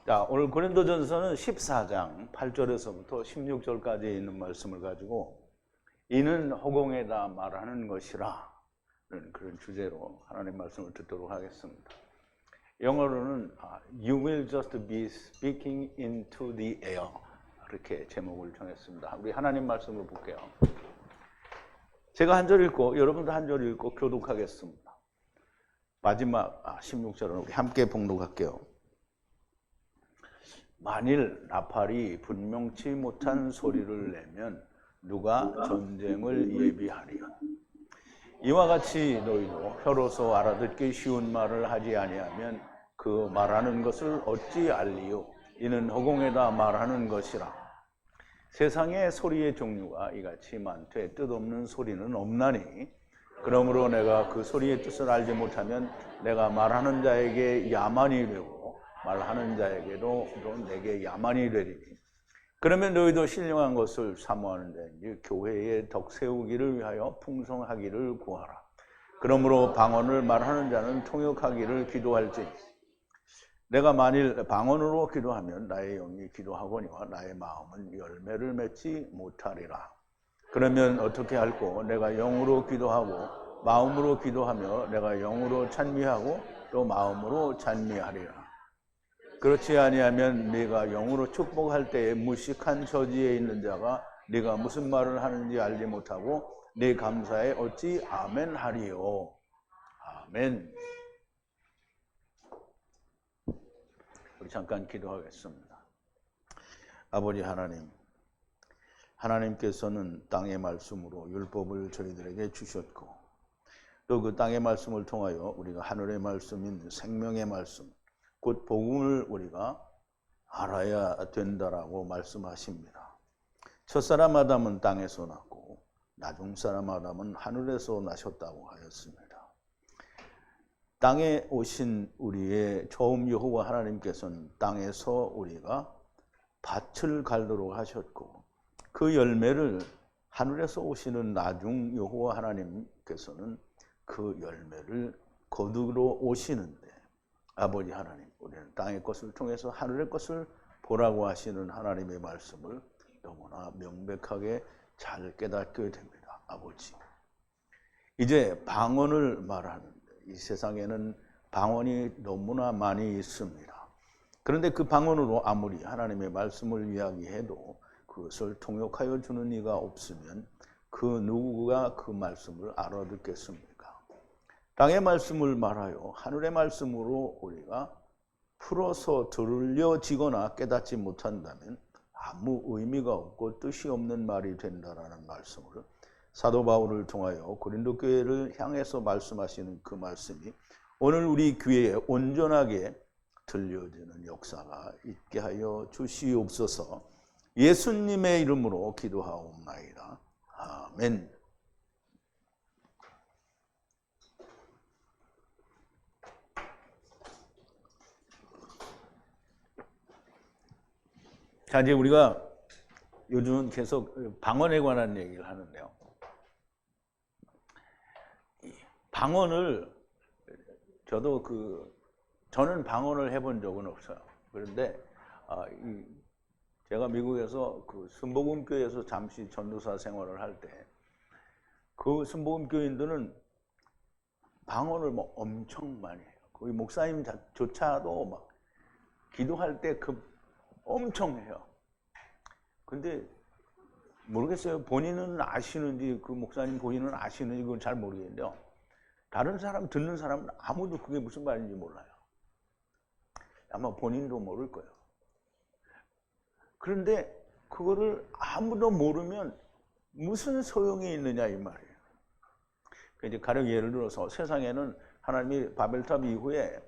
자, 오늘 고린도전서는 14장 8절에서부터 16절까지 있는 말씀을 가지고 이는 허공에다 말하는 것이라 그런 주제로 하나님 말씀을 듣도록 하겠습니다. 영어로는 You will just be speaking into the air 이렇게 제목을 정했습니다. 우리 하나님 말씀을 볼게요. 제가 한 절 읽고 여러분도 한 절 읽고 교독하겠습니다. 마지막 16절은 우리 함께 봉독할게요. 만일 나팔이 분명치 못한 소리를 내면 누가 전쟁을 예비하리요. 이와 같이 너희도 혀로서 알아듣기 쉬운 말을 하지 아니하면 그 말하는 것을 어찌 알리요. 이는 허공에다 말하는 것이라. 세상에 소리의 종류가 이같이 많되 뜻없는 소리는 없나니 그러므로 내가 그 소리의 뜻을 알지 못하면 내가 말하는 자에게 야만이 되고 말하는 자에게도 내게 야만이 되리니 그러면 너희도 신령한 것을 사모하는 자인지 교회의 덕 세우기를 위하여 풍성하기를 구하라. 그러므로 방언을 말하는 자는 통역하기를 기도할지니 내가 만일 방언으로 기도하면 나의 영이 기도하거니와 나의 마음은 열매를 맺지 못하리라. 그러면 어떻게 할꼬? 내가 영으로 기도하고 마음으로 기도하며 내가 영으로 찬미하고 또 마음으로 찬미하리라. 그렇지 아니하면 네가 영으로 축복할 때에 무식한 처지에 있는 자가 네가 무슨 말을 하는지 알지 못하고 네 감사에 어찌 아멘 하리요. 아멘. 우리 잠깐 기도하겠습니다. 아버지 하나님, 하나님께서는 땅의 말씀으로 율법을 저희들에게 주셨고 또 그 땅의 말씀을 통하여 우리가 하늘의 말씀인 생명의 말씀 곧 복음을 우리가 알아야 된다라고 말씀하십니다. 첫사람 아담은 땅에서 났고 나중사람 아담은 하늘에서 나셨다고 하였습니다. 땅에 오신 우리의 처음 여호와 하나님께서는 땅에서 우리가 밭을 갈도록 하셨고 그 열매를 하늘에서 오시는 나중 여호와 하나님께서는 그 열매를 거두러 오시는데 아버지 하나님, 우리는 땅의 것을 통해서 하늘의 것을 보라고 하시는 하나님의 말씀을 너무나 명백하게 잘 깨닫게 됩니다. 아버지, 이제 방언을 말하는데 이 세상에는 방언이 너무나 많이 있습니다. 그런데 그 방언으로 아무리 하나님의 말씀을 이야기해도 그것을 통역하여 주는 이가 없으면 그 누구가 그 말씀을 알아듣겠습니까? 땅의 말씀을 말하여 하늘의 말씀으로 우리가 풀어서 들려지거나 깨닫지 못한다면 아무 의미가 없고 뜻이 없는 말이 된다라는 말씀을 사도 바울을 통하여 고린도 교회를 향해서 말씀하시는 그 말씀이 오늘 우리 귀에 온전하게 들려지는 역사가 있게 하여 주시옵소서. 예수님의 이름으로 기도하옵나이다. 아멘. 자, 이제 우리가 요즘은 계속 방언에 관한 얘기를 하는데요. 방언을 저는 방언을 해본 적은 없어요. 그런데 제가 미국에서 그 순복음교회에서 잠시 전도사 생활을 할 때 그 순복음교인들은 방언을 엄청 많이 해요. 거기 목사님조차도 막 기도할 때 엄청 해요. 근데 모르겠어요. 본인은 아시는지 그 목사님 본인은 아시는지 그건 잘 모르겠는데요. 다른 사람 듣는 사람은 아무도 그게 무슨 말인지 몰라요. 아마 본인도 모를 거예요. 그런데 그거를 아무도 모르면 무슨 소용이 있느냐 이 말이에요. 이제 가령 예를 들어서 세상에는 하나님이 바벨탑 이후에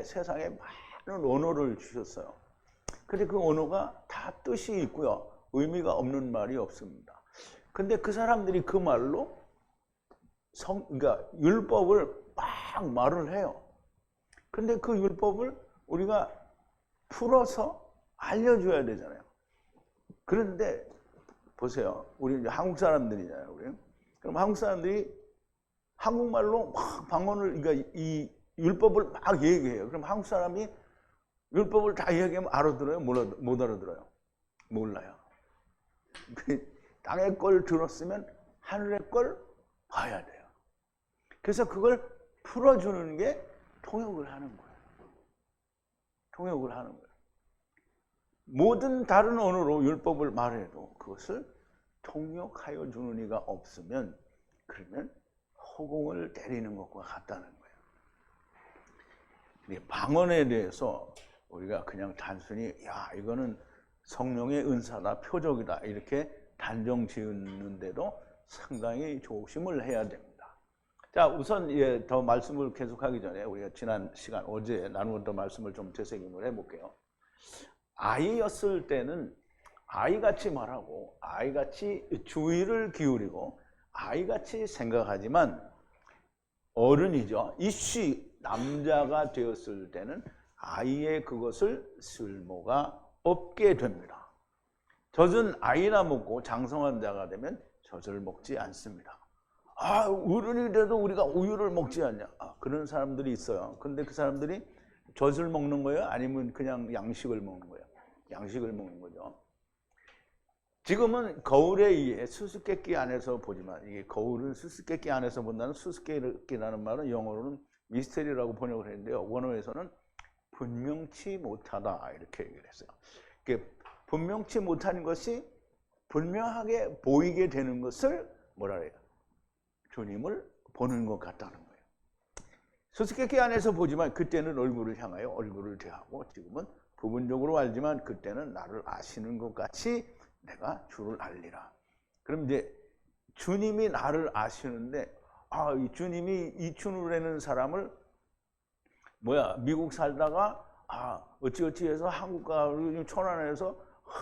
세상에 많은 언어를 주셨어요. 근데 그 언어가 다 뜻이 있고요. 의미가 없는 말이 없습니다. 근데 그 사람들이 그 말로 그러니까 율법을 막 말을 해요. 근데 그 율법을 우리가 풀어서 알려줘야 되잖아요. 그런데 보세요. 우리 한국 사람들이잖아요. 우리. 그럼 한국 사람들이 한국말로 막 방언을 그러니까 이 율법을 막 얘기해요. 그럼 한국 사람이 율법을 다 이야기하면 알아들어요? 못 알아들어요? 몰라요. 땅의 걸 들었으면 하늘의 걸 봐야 돼요. 그래서 그걸 풀어주는 게 통역을 하는 거예요. 통역을 하는 거예요. 모든 다른 언어로 율법을 말해도 그것을 통역하여 주는 이가 없으면 그러면 허공을 때리는 것과 같다는 거예요. 방언에 대해서 우리가 그냥 단순히 야 이거는 성령의 은사다, 표적이다 이렇게 단정 지었는데도 상당히 조심을 해야 됩니다. 자, 우선 더 말씀을 계속하기 전에 우리가 지난 시간 어제 나누었던 말씀을 좀 되새김을 해볼게요. 아이였을 때는 아이같이 말하고 아이같이 주의를 기울이고 아이같이 생각하지만 어른이죠. 이씨 남자가 되었을 때는 아이의 그것을 쓸모가 없게 됩니다. 젖은 아이나 먹고 장성한 자가 되면 젖을 먹지 않습니다. 아, 어른이 돼도 우리가 우유를 먹지 않냐? 그런 사람들이 있어요. 근데 그 사람들이 젖을 먹는 거예요? 아니면 그냥 양식을 먹는 거예요? 양식을 먹는 거죠. 지금은 거울에 의해 수수께끼 안에서 보지만 이게 거울은 수수께끼 안에서 본다는 수수께끼라는 말은 영어로는 미스테리라고 번역을 했는데요. 원어에서는 분명치 못하다 이렇게 얘기를 했어요. 분명치 못한 것이 분명하게 보이게 되는 것을 뭐라 그래요? 주님을 보는 것 같다는 거예요. 수수께끼 안에서 보지만 그때는 얼굴을 향하여 얼굴을 대하고 지금은 부분적으로 알지만 그때는 나를 아시는 것 같이 내가 주를 알리라. 그럼 이제 주님이 나를 아시는데 이 주님이 이춘우라는 사람을 미국 살다가 어찌어찌 해서 한국 가고 천안에서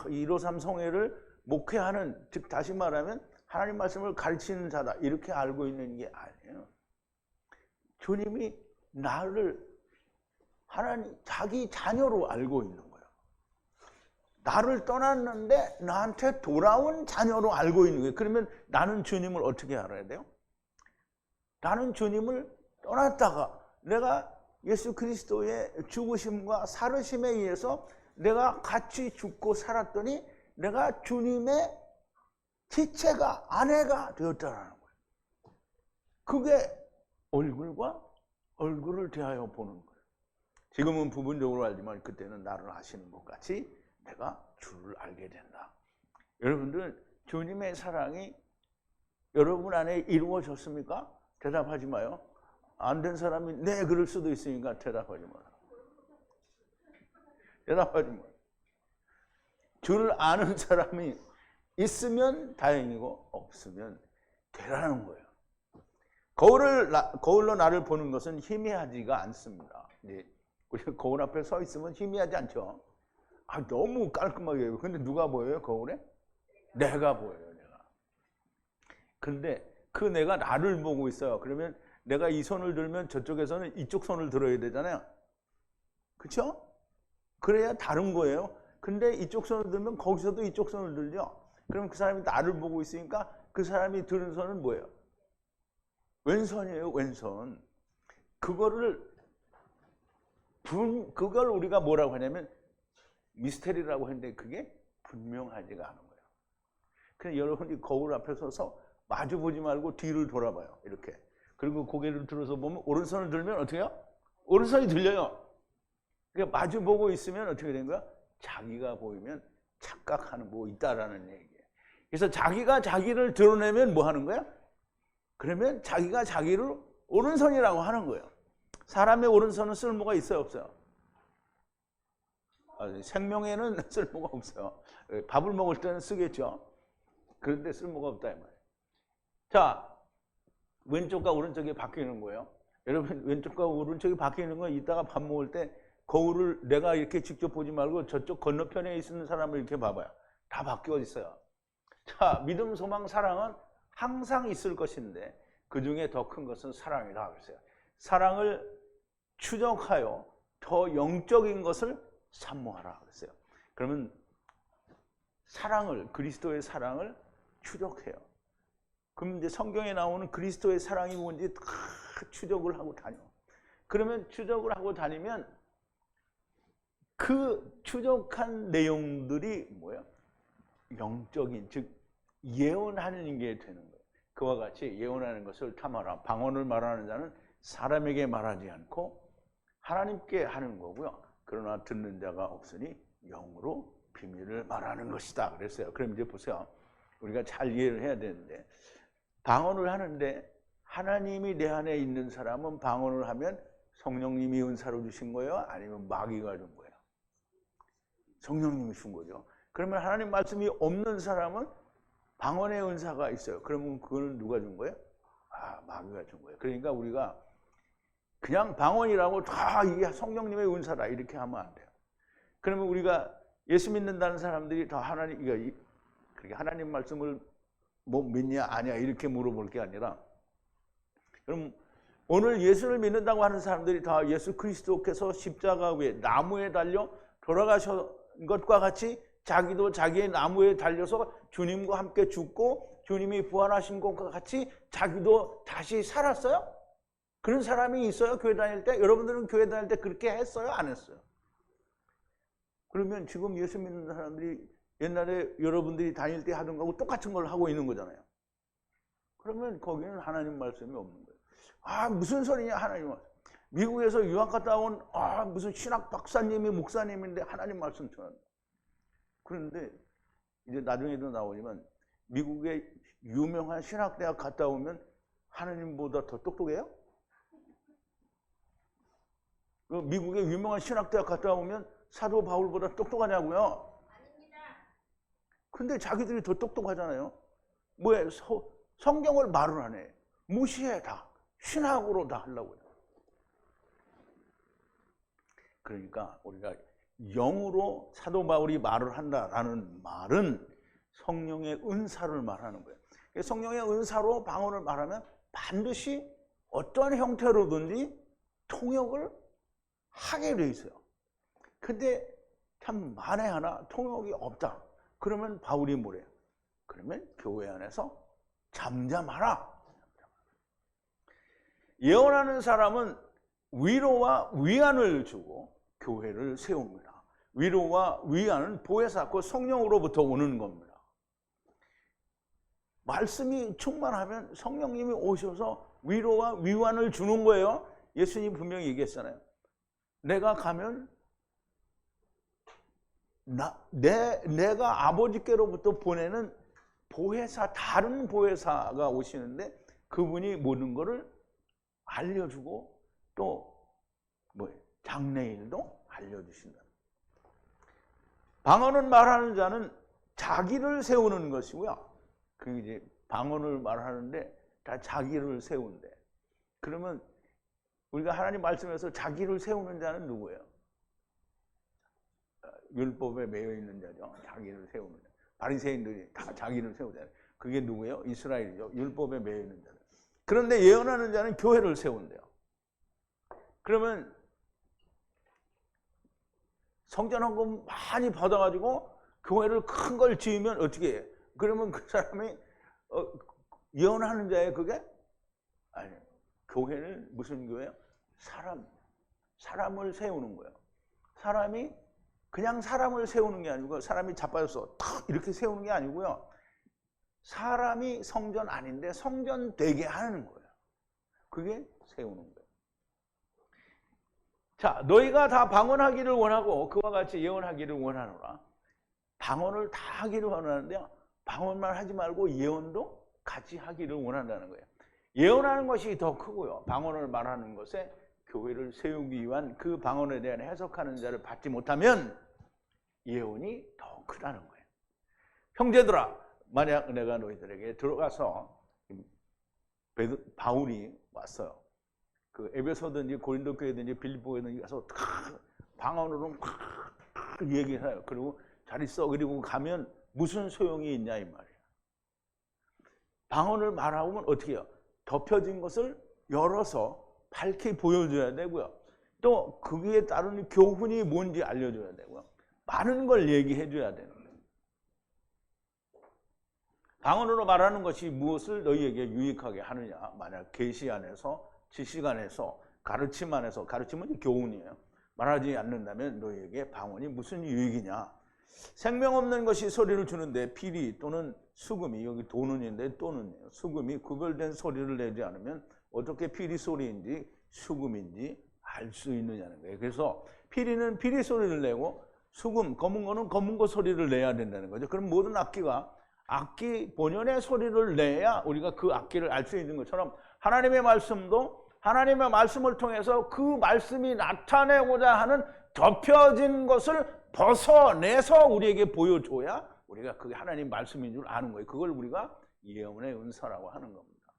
153 성회를 목회하는, 즉 다시 말하면 하나님 말씀을 가르치는 자다 이렇게 알고 있는 게 아니에요. 주님이 나를 하나님 자기 자녀로 알고 있는 거예요. 나를 떠났는데 나한테 돌아온 자녀로 알고 있는 거예요. 그러면 나는 주님을 어떻게 알아야 돼요? 나는 주님을 떠났다가 내가 예수 그리스도의 죽으심과 살으심에 의해서 내가 같이 죽고 살았더니 내가 주님의 지체가, 아내가 되었다는 거예요. 그게 얼굴과 얼굴을 대하여 보는 거예요. 지금은 부분적으로 알지만 그때는 나를 아시는 것 같이 내가 주를 알게 된다. 여러분들 주님의 사랑이 여러분 안에 이루어졌습니까? 대답하지 마요. 안 된 사람이 네 그럴 수도 있으니까 대답하지 마라. 대답하지 마라. 주를 아는 사람이 있으면 다행이고 없으면 되라는 거예요. 거울로 나를 보는 것은 희미하지가 않습니다. 우리가 거울 앞에 서 있으면 희미하지 않죠. 너무 깔끔하게 해요. 근데 누가 보여요? 거울에? 내가 보여요. 내가. 근데 그 내가 나를 보고 있어요. 그러면 내가 이 손을 들면 저쪽에서는 이쪽 손을 들어야 되잖아요. 그렇죠? 그래야 다른 거예요. 근데 이쪽 손을 들면 거기서도 이쪽 손을 들죠. 그럼 그 사람이 나를 보고 있으니까 그 사람이 들은 손은 뭐예요? 왼손이에요. 왼손. 그걸 우리가 뭐라고 하냐면 미스테리라고 했는데 그게 분명하지가 않은 거예요. 그래서 여러분이 거울 앞에 서서 마주 보지 말고 뒤를 돌아봐요. 이렇게. 그리고 고개를 들어서 보면 오른손을 들면 어떻게 해요? 오른손이 들려요. 그러니까 마주 보고 있으면 어떻게 된 거야? 자기가 보이면 착각하는 뭐 있다라는 얘기예요. 그래서 자기가 자기를 드러내면 뭐 하는 거야? 그러면 자기가 자기를 오른손이라고 하는 거예요. 사람의 오른손은 쓸모가 있어요, 없어요? 생명에는 쓸모가 없어요. 밥을 먹을 때는 쓰겠죠. 그런데 쓸모가 없다 이 말이에요. 자, 왼쪽과 오른쪽이 바뀌는 거예요. 여러분 왼쪽과 오른쪽이 바뀌는 건 이따가 밥 먹을 때 거울을 내가 이렇게 직접 보지 말고 저쪽 건너편에 있는 사람을 이렇게 봐봐요. 다 바뀌어 있어요. 자, 믿음, 소망, 사랑은 항상 있을 것인데 그 중에 더 큰 것은 사랑이다 그랬어요. 사랑을 추적하여 더 영적인 것을 산모하라 그랬어요. 그러면 그리스도의 사랑을 추적해요. 그럼 이제 성경에 나오는 그리스도의 사랑이 뭔지 다 추적을 하고 다녀. 그러면 추적을 하고 다니면 그 그 추적한 내용들이 뭐예요? 영적인, 즉 예언하는 게 되는 거예요. 그와 같이 예언하는 것을 탐하라. 방언을 말하는 자는 사람에게 말하지 않고 하나님께 하는 거고요. 그러나 듣는 자가 없으니 영으로 비밀을 말하는 것이다 그랬어요. 그럼 이제 보세요. 우리가 잘 이해를 해야 되는데, 방언을 하는데 하나님이 내 안에 있는 사람은 방언을 하면 성령님이 은사로 주신 거예요? 아니면 마귀가 준 거예요? 성령님이 준 거죠. 그러면 하나님 말씀이 없는 사람은 방언의 은사가 있어요. 그러면 그거는 누가 준 거예요? 마귀가 준 거예요. 그러니까 우리가 그냥 방언이라고 다 이게 성령님의 은사다 이렇게 하면 안 돼요. 그러면 우리가 예수 믿는다는 사람들이 다 그렇게 하나님 말씀을 뭐 믿냐 아니야 이렇게 물어볼 게 아니라, 그럼 오늘 예수를 믿는다고 하는 사람들이 다 예수 그리스도께서 십자가 위에 나무에 달려 돌아가신 것과 같이 자기도 자기의 나무에 달려서 주님과 함께 죽고 주님이 부활하신 것과 같이 자기도 다시 살았어요? 그런 사람이 있어요? 교회 다닐 때? 여러분들은 교회 다닐 때 그렇게 했어요? 안 했어요? 그러면 지금 예수 믿는 사람들이 옛날에 여러분들이 다닐 때 하던 거하고 똑같은 걸 하고 있는 거잖아요. 그러면 거기는 하나님 말씀이 없는 거예요. 무슨 소리냐 하나님 말씀. 미국에서 유학 갔다 온 무슨 신학 박사님이 목사님인데 하나님 말씀 전한다. 그런데 이제 나중에도 나오지만 미국의 유명한 신학대학 갔다 오면 하나님보다 더 똑똑해요? 미국의 유명한 신학대학 갔다 오면 사도 바울보다 똑똑하냐고요? 아닙니다. 근데 자기들이 더 똑똑하잖아요. 뭐야, 성경을 말을 안 해. 무시해 다. 신학으로 다 하려고 해요. 그러니까 우리가 영으로 사도 바울이 말을 한다라는 말은 성령의 은사를 말하는 거예요. 성령의 은사로 방언을 말하면 반드시 어떠한 형태로든지 통역을 하게 돼 있어요. 근데 참 만에 하나 통역이 없다. 그러면 바울이 뭐래요? 그러면 교회 안에서 잠잠하라. 예언하는 사람은 위로와 위안을 주고 교회를 세웁니다. 위로와 위안은 보혜사, 그 성령으로부터 오는 겁니다. 말씀이 충만하면 성령님이 오셔서 위로와 위안을 주는 거예요. 예수님 분명히 얘기했잖아요. 내가 가면 내가 아버지께로부터 보내는 보혜사, 다른 보혜사가 오시는데 그분이 모든 것을 알려주고 또 장래일도 알려주신다. 방언을 말하는 자는 자기를 세우는 것이고요. 그 이제 방언을 말하는데 다 자기를 세운대. 그러면 우리가 하나님 말씀에서 자기를 세우는 자는 누구예요? 율법에 매여 있는 자죠. 자기를 세우는 자. 바리새인들이 다 자기를 세우잖아요. 그게 누구예요? 이스라엘이죠. 율법에 매여 있는 자들. 그런데 예언하는 자는 교회를 세운대요. 그러면 성전 헌금 많이 받아가지고 교회를 큰 걸 지으면 어떻게 해요? 그러면 그 사람이 예언하는 자예요, 그게? 아니요. 교회는 무슨 교회예요? 사람을 세우는 거예요. 사람이 그냥 사람을 세우는 게 아니고 사람이 자빠져서 탁 이렇게 세우는 게 아니고요. 사람이 성전 아닌데 성전 되게 하는 거예요. 그게 세우는 거예요. 자, 너희가 다 방언하기를 원하고 그와 같이 예언하기를 원하노라. 방언을 다 하기를 원하는데요. 방언만 하지 말고 예언도 같이 하기를 원한다는 거예요. 예언하는 것이 더 크고요. 방언을 말하는 것에 교회를 세우기 위한 그 방언에 대한 해석하는 자를 받지 못하면 예언이 더 크다는 거예요. 형제들아, 만약 내가 너희들에게 들어가서 바울이 왔어요. 그 에베소든지 고린도 교회든지 빌립보든지 가서 방언으로 막 얘기해요. 그리고 잘 있어. 그리고 가면 무슨 소용이 있냐 이 말이에요. 방언을 말하면 어떻게 해요? 덮여진 것을 열어서 밝게 보여줘야 되고요. 또 거기에 따른 교훈이 뭔지 알려줘야 되고요. 많은 걸 얘기해줘야 되는 거예요. 방언으로 말하는 것이 무엇을 너희에게 유익하게 하느냐. 만약 계시 안에서, 지식 안에서, 가르침 안에서, 가르침은 교훈이에요. 말하지 않는다면 너희에게 방언이 무슨 유익이냐. 생명 없는 것이 소리를 주는데 피리 또는 수금이, 여기 도는인데 또는 수금이 구별된 소리를 내지 않으면 어떻게 피리 소리인지 수금인지 알 수 있느냐는 거예요. 그래서 피리는 피리 소리를 내고 수금, 검은 거는 검은 거 소리를 내야 된다는 거죠. 그럼 모든 악기가 악기 본연의 소리를 내야 우리가 그 악기를 알 수 있는 것처럼 하나님의 말씀도 하나님의 말씀을 통해서 그 말씀이 나타내고자 하는 덮여진 것을 벗어내서 우리에게 보여줘야 우리가 그게 하나님 말씀인 줄 아는 거예요. 그걸 우리가 예언의 은사라고 하는 겁니다.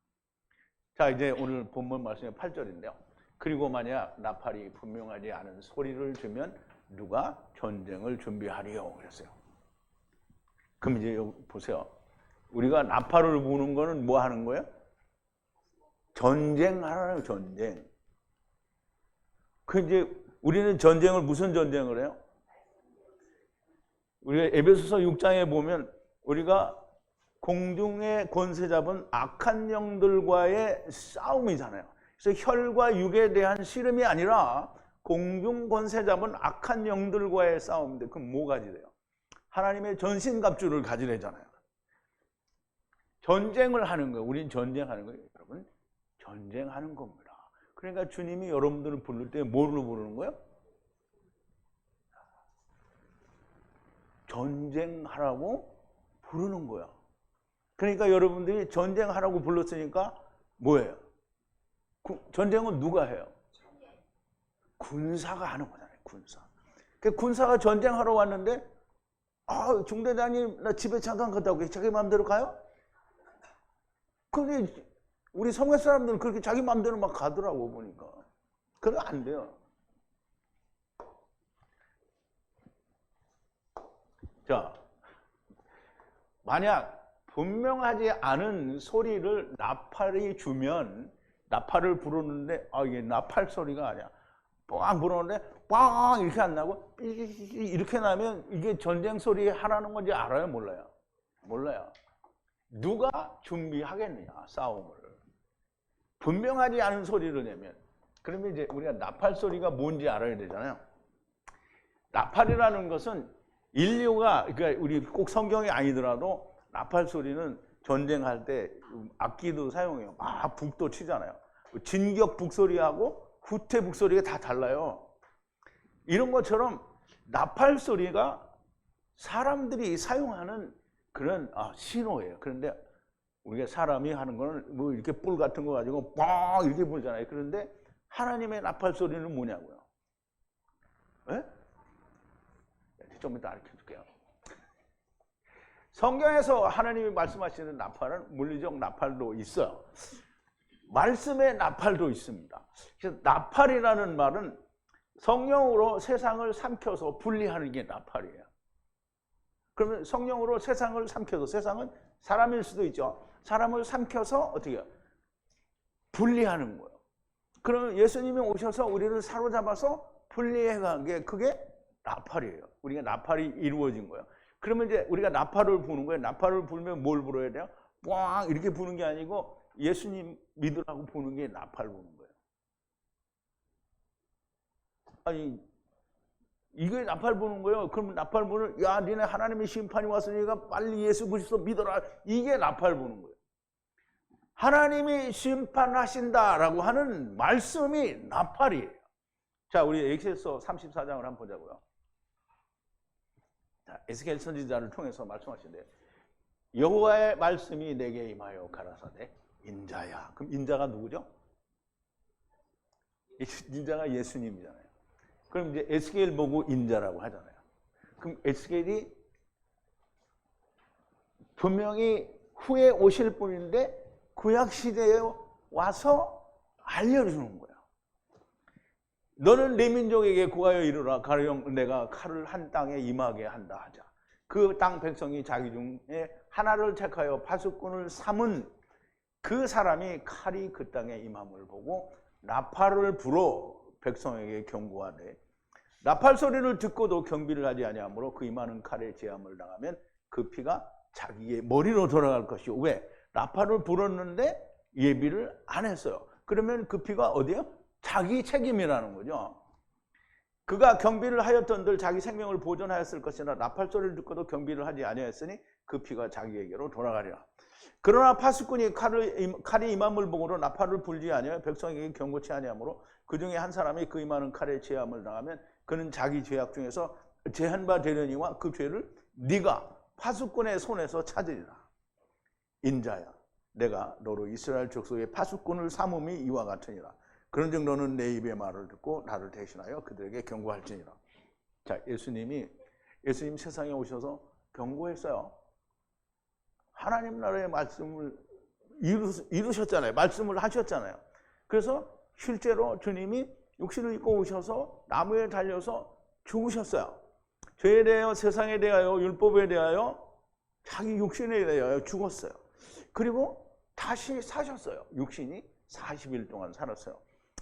자, 이제 오늘 본문 말씀의 8절인데요. 그리고 만약 나팔이 분명하지 않은 소리를 주면 누가 전쟁을 준비하리요 그랬어요. 그럼 이제 여기 보세요. 우리가 나팔을 부는 거는 뭐 하는 거예요? 전쟁하라는 전쟁. 그 이제 우리는 전쟁을 무슨 전쟁을 해요? 우리가 에베소서 6장에 보면 우리가 공중의 권세 잡은 악한 영들과의 싸움이잖아요. 그래서 혈과 육에 대한 씨름이 아니라 공중 권세 잡은 악한 영들과의 싸움인데 그럼 뭐 가지래요? 하나님의 전신갑주를 가지래잖아요. 전쟁을 하는 거예요. 우린 전쟁하는 거예요. 여러분, 전쟁하는 겁니다. 그러니까 주님이 여러분들을 부를 때 뭐로 부르는 거예요? 전쟁하라고 부르는 거야. 그러니까 여러분들이 전쟁하라고 불렀으니까 뭐예요? 전쟁은 누가 해요? 군사가 하는 거잖아요. 군사. 그 군사가 전쟁하러 왔는데 중대장님 나 집에 잠깐 갔다 오게. 자기 마음대로 가요? 근데 우리 성회 사람들은 그렇게 자기 마음대로 막 가더라고 보니까. 그러면 안 돼요. 자, 만약 분명하지 않은 소리를 나팔이 주면 나팔을 부르는데 이게 나팔 소리가 아니야. 뻥 부르는데 뻥 이렇게 안 나고 이렇게 나면 이게 전쟁 소리 하라는 건지 알아요? 몰라요? 몰라요. 누가 준비하겠느냐 싸움을. 분명하지 않은 소리를 내면 그러면 이제 우리가 나팔 소리가 뭔지 알아야 되잖아요. 나팔이라는 것은 인류가 그러니까 우리 꼭 성경이 아니더라도 나팔 소리는 전쟁할 때 악기도 사용해요. 막 북도 치잖아요. 진격 북소리하고 후퇴 북소리가 다 달라요. 이런 것처럼 나팔 소리가 사람들이 사용하는 그런 신호예요. 그런데 우리가 사람이 하는 거는 뭐 이렇게 뿔 같은 거 가지고 뻥 이렇게 불잖아요. 그런데 하나님의 나팔 소리는 뭐냐고요? 예? 좀 이따 가르쳐 줄게요. 성경에서 하나님이 말씀하시는 나팔은 물리적 나팔도 있어요. 말씀의 나팔도 있습니다. 그래서 나팔이라는 말은 성령으로 세상을 삼켜서 분리하는 게 나팔이에요. 그러면 성령으로 세상을 삼켜서, 세상은 사람일 수도 있죠. 사람을 삼켜서 어떻게 해요? 분리하는 거예요. 그러면 예수님이 오셔서 우리를 사로잡아서 분리해간 게 그게 나팔이에요. 우리가 나팔이 이루어진 거예요. 그러면 이제 우리가 나팔을 부는 거예요. 나팔을 불면 뭘 불어야 돼요? 꽝 이렇게 부는 게 아니고 예수님 믿으라고 부는 게 나팔 부는 거예요. 아니 이게 나팔 부는 거예요. 그럼 나팔 부는 야 니네 하나님의 심판이 왔으니까 빨리 예수 그리스도 믿어라. 이게 나팔 부는 거예요. 하나님이 심판하신다라고 하는 말씀이 나팔이에요. 자, 우리 에스겔서 34장을 한번 보자고요. 자, 에스겔 선지자를 통해서 말씀하시는데 여호와의 말씀이 내게 임하여 가라사대 인자야. 그럼 인자가 누구죠? 인자가 예수님이잖아요. 그럼 이제 에스겔 보고 인자라고 하잖아요. 그럼 에스겔이 분명히 후에 오실 분인데 구약 시대에 와서 알려주는 거예요. 너는 내 민족에게 구하여 이르라. 가령 내가 칼을 한 땅에 임하게 한다 하자. 그 땅 백성이 자기 중에 하나를 택하여 파수꾼을 삼은 그 사람이 칼이 그 땅에 임함을 보고 나팔을 불어 백성에게 경고하되 나팔 소리를 듣고도 경비를 하지 아니하므로 그 임하는 칼에 제함을 당하면 그 피가 자기의 머리로 돌아갈 것이요. 왜? 나팔을 불었는데 예비를 안 했어요. 그러면 그 피가 어디요? 자기 책임이라는 거죠. 그가 경비를 하였던들 자기 생명을 보존하였을 것이나 나팔 소리를 듣고도 경비를 하지 아니하였으니 그 피가 자기에게로 돌아가리라. 그러나 파수꾼이 칼이 임함을 보고도 나팔을 불지 아니하여 백성에게 경고치 아니하므로 그 중에 한 사람이 그 임하는 칼에 제함을 당하면 그는 자기 죄악 중에서 제한 바 되려니와 그 죄를 네가 파수꾼의 손에서 찾으리라. 인자야, 내가 너로 이스라엘 족속의 파수꾼을 삼음이 이와 같으니라. 그런즉 너는 내 입의 말을 듣고 나를 대신하여 그들에게 경고할지니라. 자, 예수님 세상에 오셔서 경고했어요. 하나님 나라의 말씀을 이루셨잖아요. 말씀을 하셨잖아요. 그래서 실제로 주님이 육신을 입고 오셔서 나무에 달려서 죽으셨어요. 죄에 대하여, 세상에 대하여, 율법에 대하여, 자기 육신에 대하여 죽었어요. 그리고 다시 사셨어요. 육신이 40일 동안 살았어요.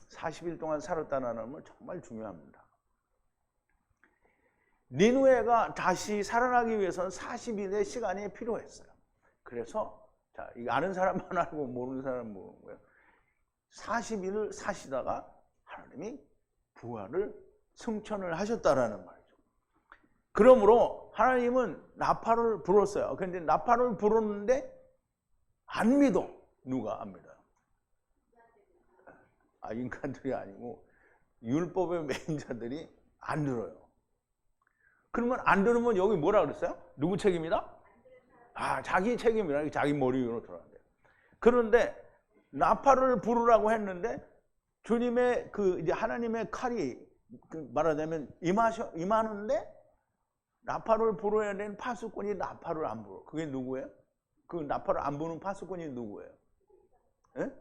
40일 동안 살았다는 건 정말 중요합니다. 니느웨가 다시 살아나기 위해서는 40일의 시간이 필요했어요. 그래서 자, 이거 아는 사람만 알고 모르는 사람은 모르는 거예요. 40일을 사시다가 하나님이 부활을 승천을 하셨다라는 말이죠. 그러므로 하나님은 나팔을 불었어요. 그런데 나팔을 불었는데 안 믿어. 누가 안 믿어요? 인간들이 아니고 율법의 맹자들이 안 들어요. 그러면 안 들으면 여기 뭐라 그랬어요? 누구 책임이다? 자기 책임이라 자기 머리 위로 들어간대요. 그런데 나팔을 부르라고 했는데 주님의 이제 하나님의 칼이 말하자면 임하는데 나팔을 불어야 되는 파수꾼이 나팔을 안 불어. 그게 누구예요? 그 나팔을 안 부는 파수꾼이 누구예요? 예?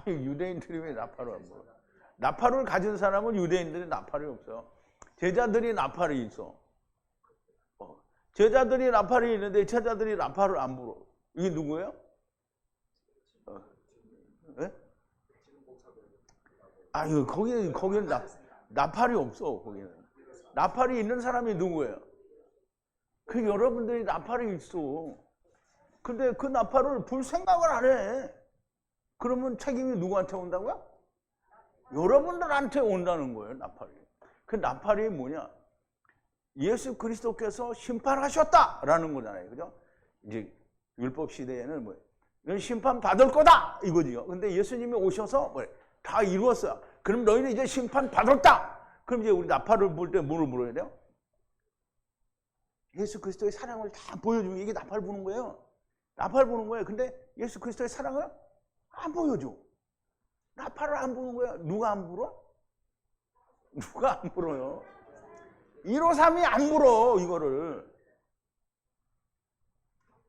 유대인들이 왜 나팔을 안 불어? 나팔을 가진 사람은 유대인들이 나팔이 없어요. 제자들이 나팔이 있어. 제자들이 나팔이 있는데 제자들이 나팔을 안 불어. 이게 누구예요? 네? 거기는 나팔이 없어. 거기는 나팔이 있는 사람이 누구예요? 그 여러분들이 나팔이 있어. 근데 그 나팔을 불 생각을 안 해. 그러면 책임이 누구한테 온다고요? 여러분들한테 온다는 거예요. 나팔이. 그 나팔이 뭐냐? 예수 그리스도께서 심판하셨다라는 거잖아요. 그죠? 이제 율법 시대에는 너희 심판 받을 거다 이거지요. 근데 예수님이 오셔서 다 이루었어요. 그럼 너희는 이제 심판 받았다. 그럼 이제 우리 나팔을 불 때 뭐를 불어야 돼요? 예수 그리스도의 사랑을 다 보여주는 게 이게 나팔 부는 거예요. 나팔 부는 거예요. 근데 예수 그리스도의 사랑을 안 보여줘. 나팔을 안 부는 거야. 누가 안 불어? 누가 안 불어요? 153이 안 불어 이거를.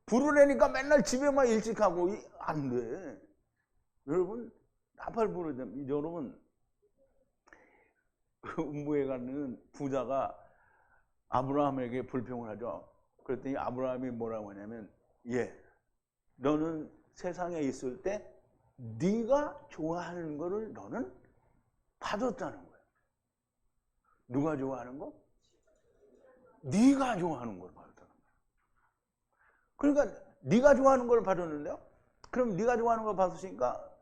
부르려니까 맨날 집에만 일찍 하고 안 돼. 여러분 나팔 부르자. 여러분 음부에 가는 부자가 아브라함에게 불평을 하죠. 그랬더니 아브라함이 뭐라고 하냐면 너는 세상에 있을 때 네가 좋아하는 거를 너는 받았다는 거예요. 누가 좋아하는 거? 네가 좋아하는 걸 받았다는 거예요. 그러니까 네가 좋아하는 걸 받았는데요. 그럼 네가 좋아하는 걸 받았으니까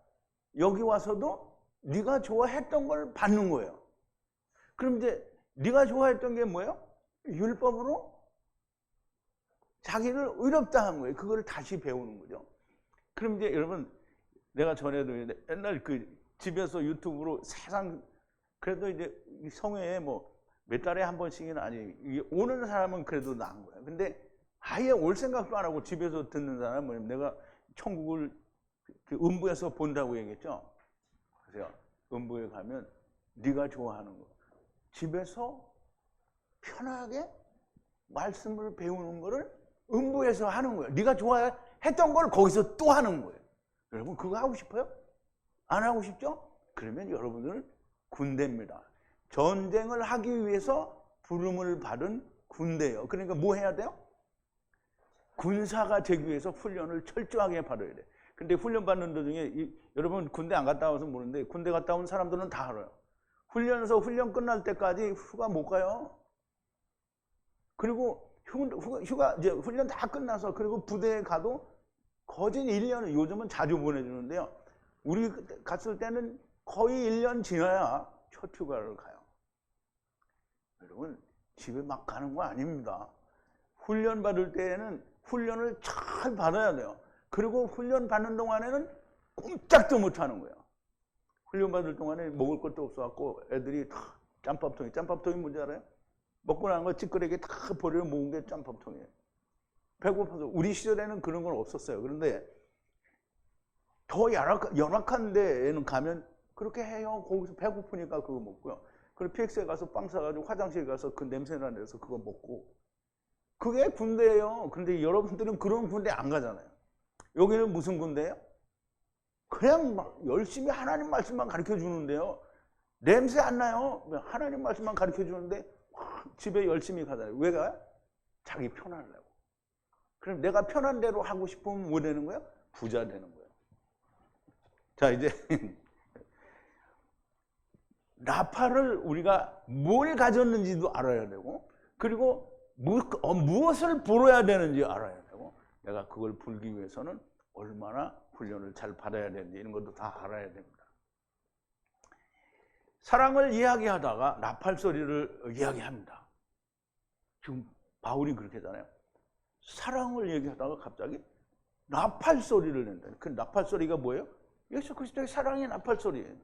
여기 와서도 네가 좋아했던 걸 받는 거예요. 그럼 이제 네가 좋아했던 게 뭐예요? 율법으로 자기를 의롭다 한 거예요. 그걸 다시 배우는 거죠. 그럼 이제 여러분 내가 전에도 옛날 집에서 유튜브로 세상 그래도 이제 성회에 몇 달에 한 번씩은 아니 오는 사람은 그래도 나은 거예요. 근데 아예 올 생각도 안 하고 집에서 듣는 사람은 내가 천국을 음부에서 본다고 얘기했죠. 그래서 음부에 가면 네가 좋아하는 거 집에서 편하게 말씀을 배우는 거를 음부에서 하는 거예요. 네가 좋아했던 걸 거기서 또 하는 거예요. 여러분 그거 하고 싶어요? 안 하고 싶죠? 그러면 여러분들은 군대입니다. 전쟁을 하기 위해서 부름을 받은 군대예요. 그러니까 뭐 해야 돼요? 군사가 되기 위해서 훈련을 철저하게 받아야 돼. 근데 훈련 받는 도중에 여러분 군대 안 갔다 와서 모르는데 군대 갔다 온 사람들은 다 알아요. 훈련에서 훈련 끝날 때까지 휴가 못 가요. 그리고 휴가 이제 훈련 다 끝나서 그리고 부대에 가도 거진 1년을 요즘은 자주 보내주는데요. 우리 갔을 때는 거의 1년 지나야 첫 휴가를 가요. 여러분 집에 막 가는 거 아닙니다. 훈련 받을 때에는 훈련을 잘 받아야 돼요. 그리고 훈련 받는 동안에는 꼼짝도 못 하는 거예요. 훈련 받을 동안에 먹을 것도 없어갖고 애들이 다 짬밥통이 뭔지 알아요? 먹고 나는 거 찌끄레기 다 버리고 모은 게 짬밥통이에요. 배고파서. 우리 시절에는 그런 건 없었어요. 그런데 더 열악한 데에는 가면 그렇게 해요. 거기서 배고프니까 그거 먹고요. 그리고 PX에 가서 빵 사가지고 화장실에 가서 그 냄새나 내서 그거 먹고. 그게 군대예요. 그런데 여러분들은 그런 군대 안 가잖아요. 여기는 무슨 군대예요? 그냥 막 열심히 하나님 말씀만 가르쳐 주는데요. 냄새 안 나요. 하나님 말씀만 가르쳐 주는데 집에 열심히 가잖아요. 왜 가요? 자기 편하려고. 그럼 내가 편한 대로 하고 싶으면 뭐 되는 거예요? 부자 되는 거예요. 자, 이제 나팔을 우리가 뭘 가졌는지도 알아야 되고, 그리고 무엇을 불어야 되는지 알아야 되고, 내가 그걸 불기 위해서는 얼마나 훈련을 잘 받아야 되는지 이런 것도 다 알아야 됩니다. 사랑을 이야기하다가 나팔 소리를 이야기합니다. 지금 바울이 그렇게 하잖아요. 사랑을 얘기하다가 갑자기 나팔 소리를 낸다. 그 나팔 소리가 뭐예요? 예수 그리스도의 사랑의 나팔 소리예요.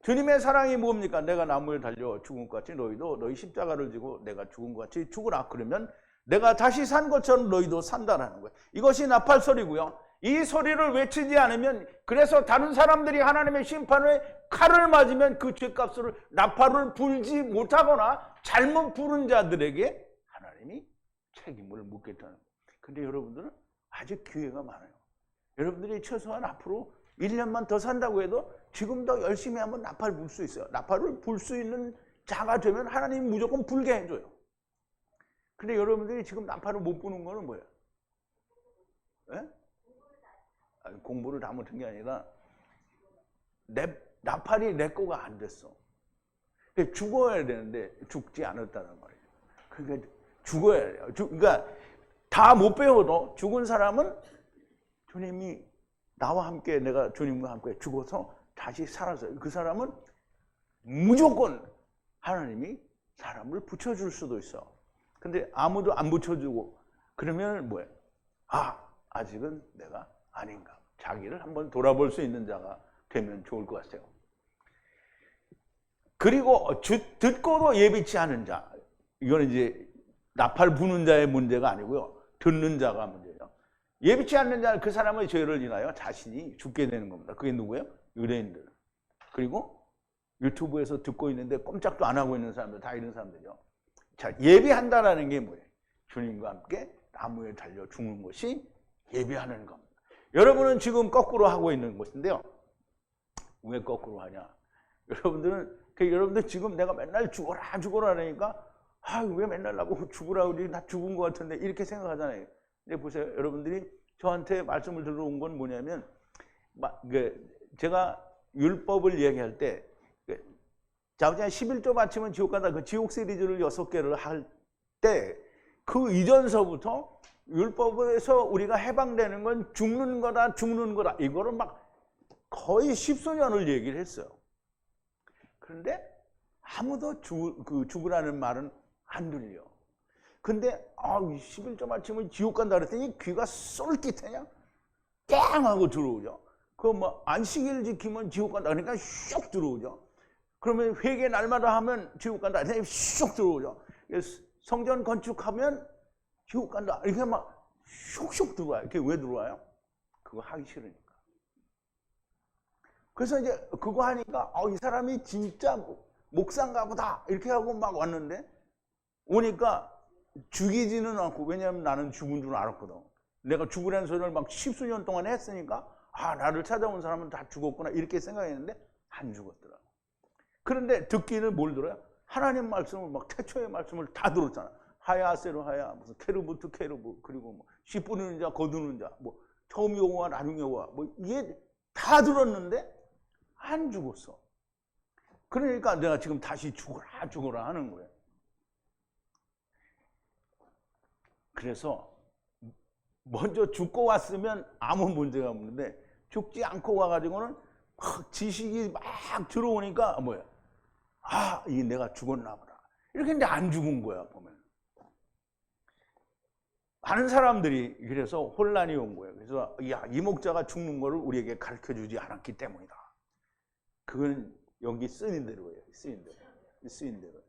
주님의 사랑이 뭡니까? 내가 나무에 달려 죽은 것 같이 너희도 너희 십자가를 지고 내가 죽은 것 같이 죽으라. 그러면 내가 다시 산 것처럼 너희도 산다라는 거예요. 이것이 나팔 소리고요. 이 소리를 외치지 않으면, 그래서 다른 사람들이 하나님의 심판에 칼을 맞으면 그 죄값을 나팔을 불지 못하거나 잘못 부른 자들에게 하나님이 책임을 묻겠다는 거예요. 근데 여러분들은 아직 기회가 많아요. 여러분들이 최소한 앞으로 1년만 더 산다고 해도 지금 더 열심히 하면 나팔 불 수 있어요. 나팔을 불 수 있는 자가 되면 하나님이 무조건 불게 해줘요. 근데 여러분들이 지금 나팔을 못 부는 거는 뭐예요? 네? 공부를 다 못한 게 아니라 나팔이 내 거가 안 됐어. 죽어야 되는데 죽지 않았다는 말이에요. 그러니까 죽어야 돼요. 그러니까 다 못 배워도 죽은 사람은 주님이 나와 함께, 내가 주님과 함께 죽어서 다시 살았어요. 그 사람은 무조건 하나님이 사람을 붙여줄 수도 있어. 근데 아무도 안 붙여주고 그러면 뭐예요? 아직은 내가 아닌가. 자기를 한번 돌아볼 수 있는 자가 되면 좋을 것 같아요. 그리고 듣고도 예비치 않은 자. 이건 이제 나팔 부는 자의 문제가 아니고요. 듣는 자가 문제죠. 예비치 않는 자는 그 사람의 죄를 인하여 자신이 죽게 되는 겁니다. 그게 누구예요? 유대인들. 그리고 유튜브에서 듣고 있는데 꼼짝도 안 하고 있는 사람들, 다 이런 사람들이죠. 자, 예비한다라는 게 뭐예요? 주님과 함께 나무에 달려 죽는 것이 예비하는 겁니다. 여러분은 지금 거꾸로 하고 있는 것인데요. 왜 거꾸로 하냐? 여러분들 지금 내가 맨날 죽어라 그러니까 왜 맨날 나보고 죽으라 그러지? 나 죽은 것 같은데 이렇게 생각하잖아요. 근데 보세요. 여러분들이 저한테 말씀을 들어온 건 뭐냐면, 제가 율법을 얘기할 때, 자우지간 11조 바치면 지옥 간다. 그 지옥 시리즈를 6개를 할 때, 그 이전서부터 율법에서 우리가 해방되는 건 죽는 거다. 이거를 막 거의 10수년을 얘기를 했어요. 그런데 아무도 죽으라는 말은 안 들려. 근데 11조 맞추면 지옥 간다 그랬더니 귀가 쏠깃해냐? 땡 하고 들어오죠. 안식일 지키면 지옥 간다 그러니까 슉 들어오죠. 그러면 회개 날마다 하면 지옥 간다 그러니까 슉 들어오죠. 성전 건축하면 지옥 간다 이렇게 막 슉슉 들어와요. 그게 왜 들어와요? 그거 하기 싫으니까. 그래서 이제 그거 하니까 이 사람이 진짜 목사인가 보다 이렇게 하고 막 왔는데, 오니까 죽이지는 않고, 왜냐하면 나는 죽은 줄 알았거든. 내가 죽으라는 소리를 막 10수년 동안 했으니까 나를 찾아온 사람은 다 죽었구나 이렇게 생각했는데 안 죽었더라고. 그런데 듣기는 뭘 들어요? 하나님 말씀을 막 태초의 말씀을 다 들었잖아. 하야 세로 하야, 무슨 케르부트 케르부, 그리고 씨 뿌리는 자 거두는 자, 처음 여호와 나중 여호와, 이게 다 들었는데 안 죽었어. 그러니까 내가 지금 다시 죽어라 하는 거예요. 그래서 먼저 죽고 왔으면 아무 문제가 없는데, 죽지 않고 와가지고는 막 지식이 막 들어오니까 이게 내가 죽었나 보다. 이렇게 했는데 안 죽은 거야, 보면. 많은 사람들이 그래서 혼란이 온 거예요. 그래서 야, 이 목자가 죽는 거를 우리에게 가르쳐주지 않았기 때문이다. 그건 여기 쓰인 대로예요. 쓰인 대로.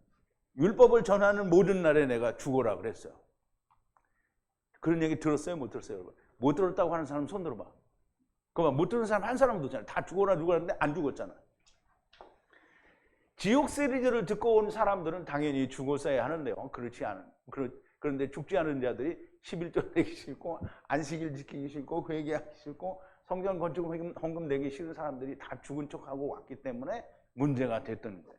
율법을 전하는 모든 날에 내가 죽어라 그랬어요. 그런 얘기 들었어요? 못 들었어요? 여러분? 못 들었다고 하는 사람 손 들어봐. 그만 못 들은 사람 한 사람도 없잖아요. 다 죽어라 했는데 안 죽었잖아. 지옥 시리즈를 듣고 온 사람들은 당연히 죽었어야 하는데요. 그렇지 않은. 그런데 죽지 않은 자들이 11조 내기 싫고 안식일 지키기 싫고 회개하기 싫고 성전 건축 헌금 내기 싫은 사람들이 다 죽은 척하고 왔기 때문에 문제가 됐던 거예요.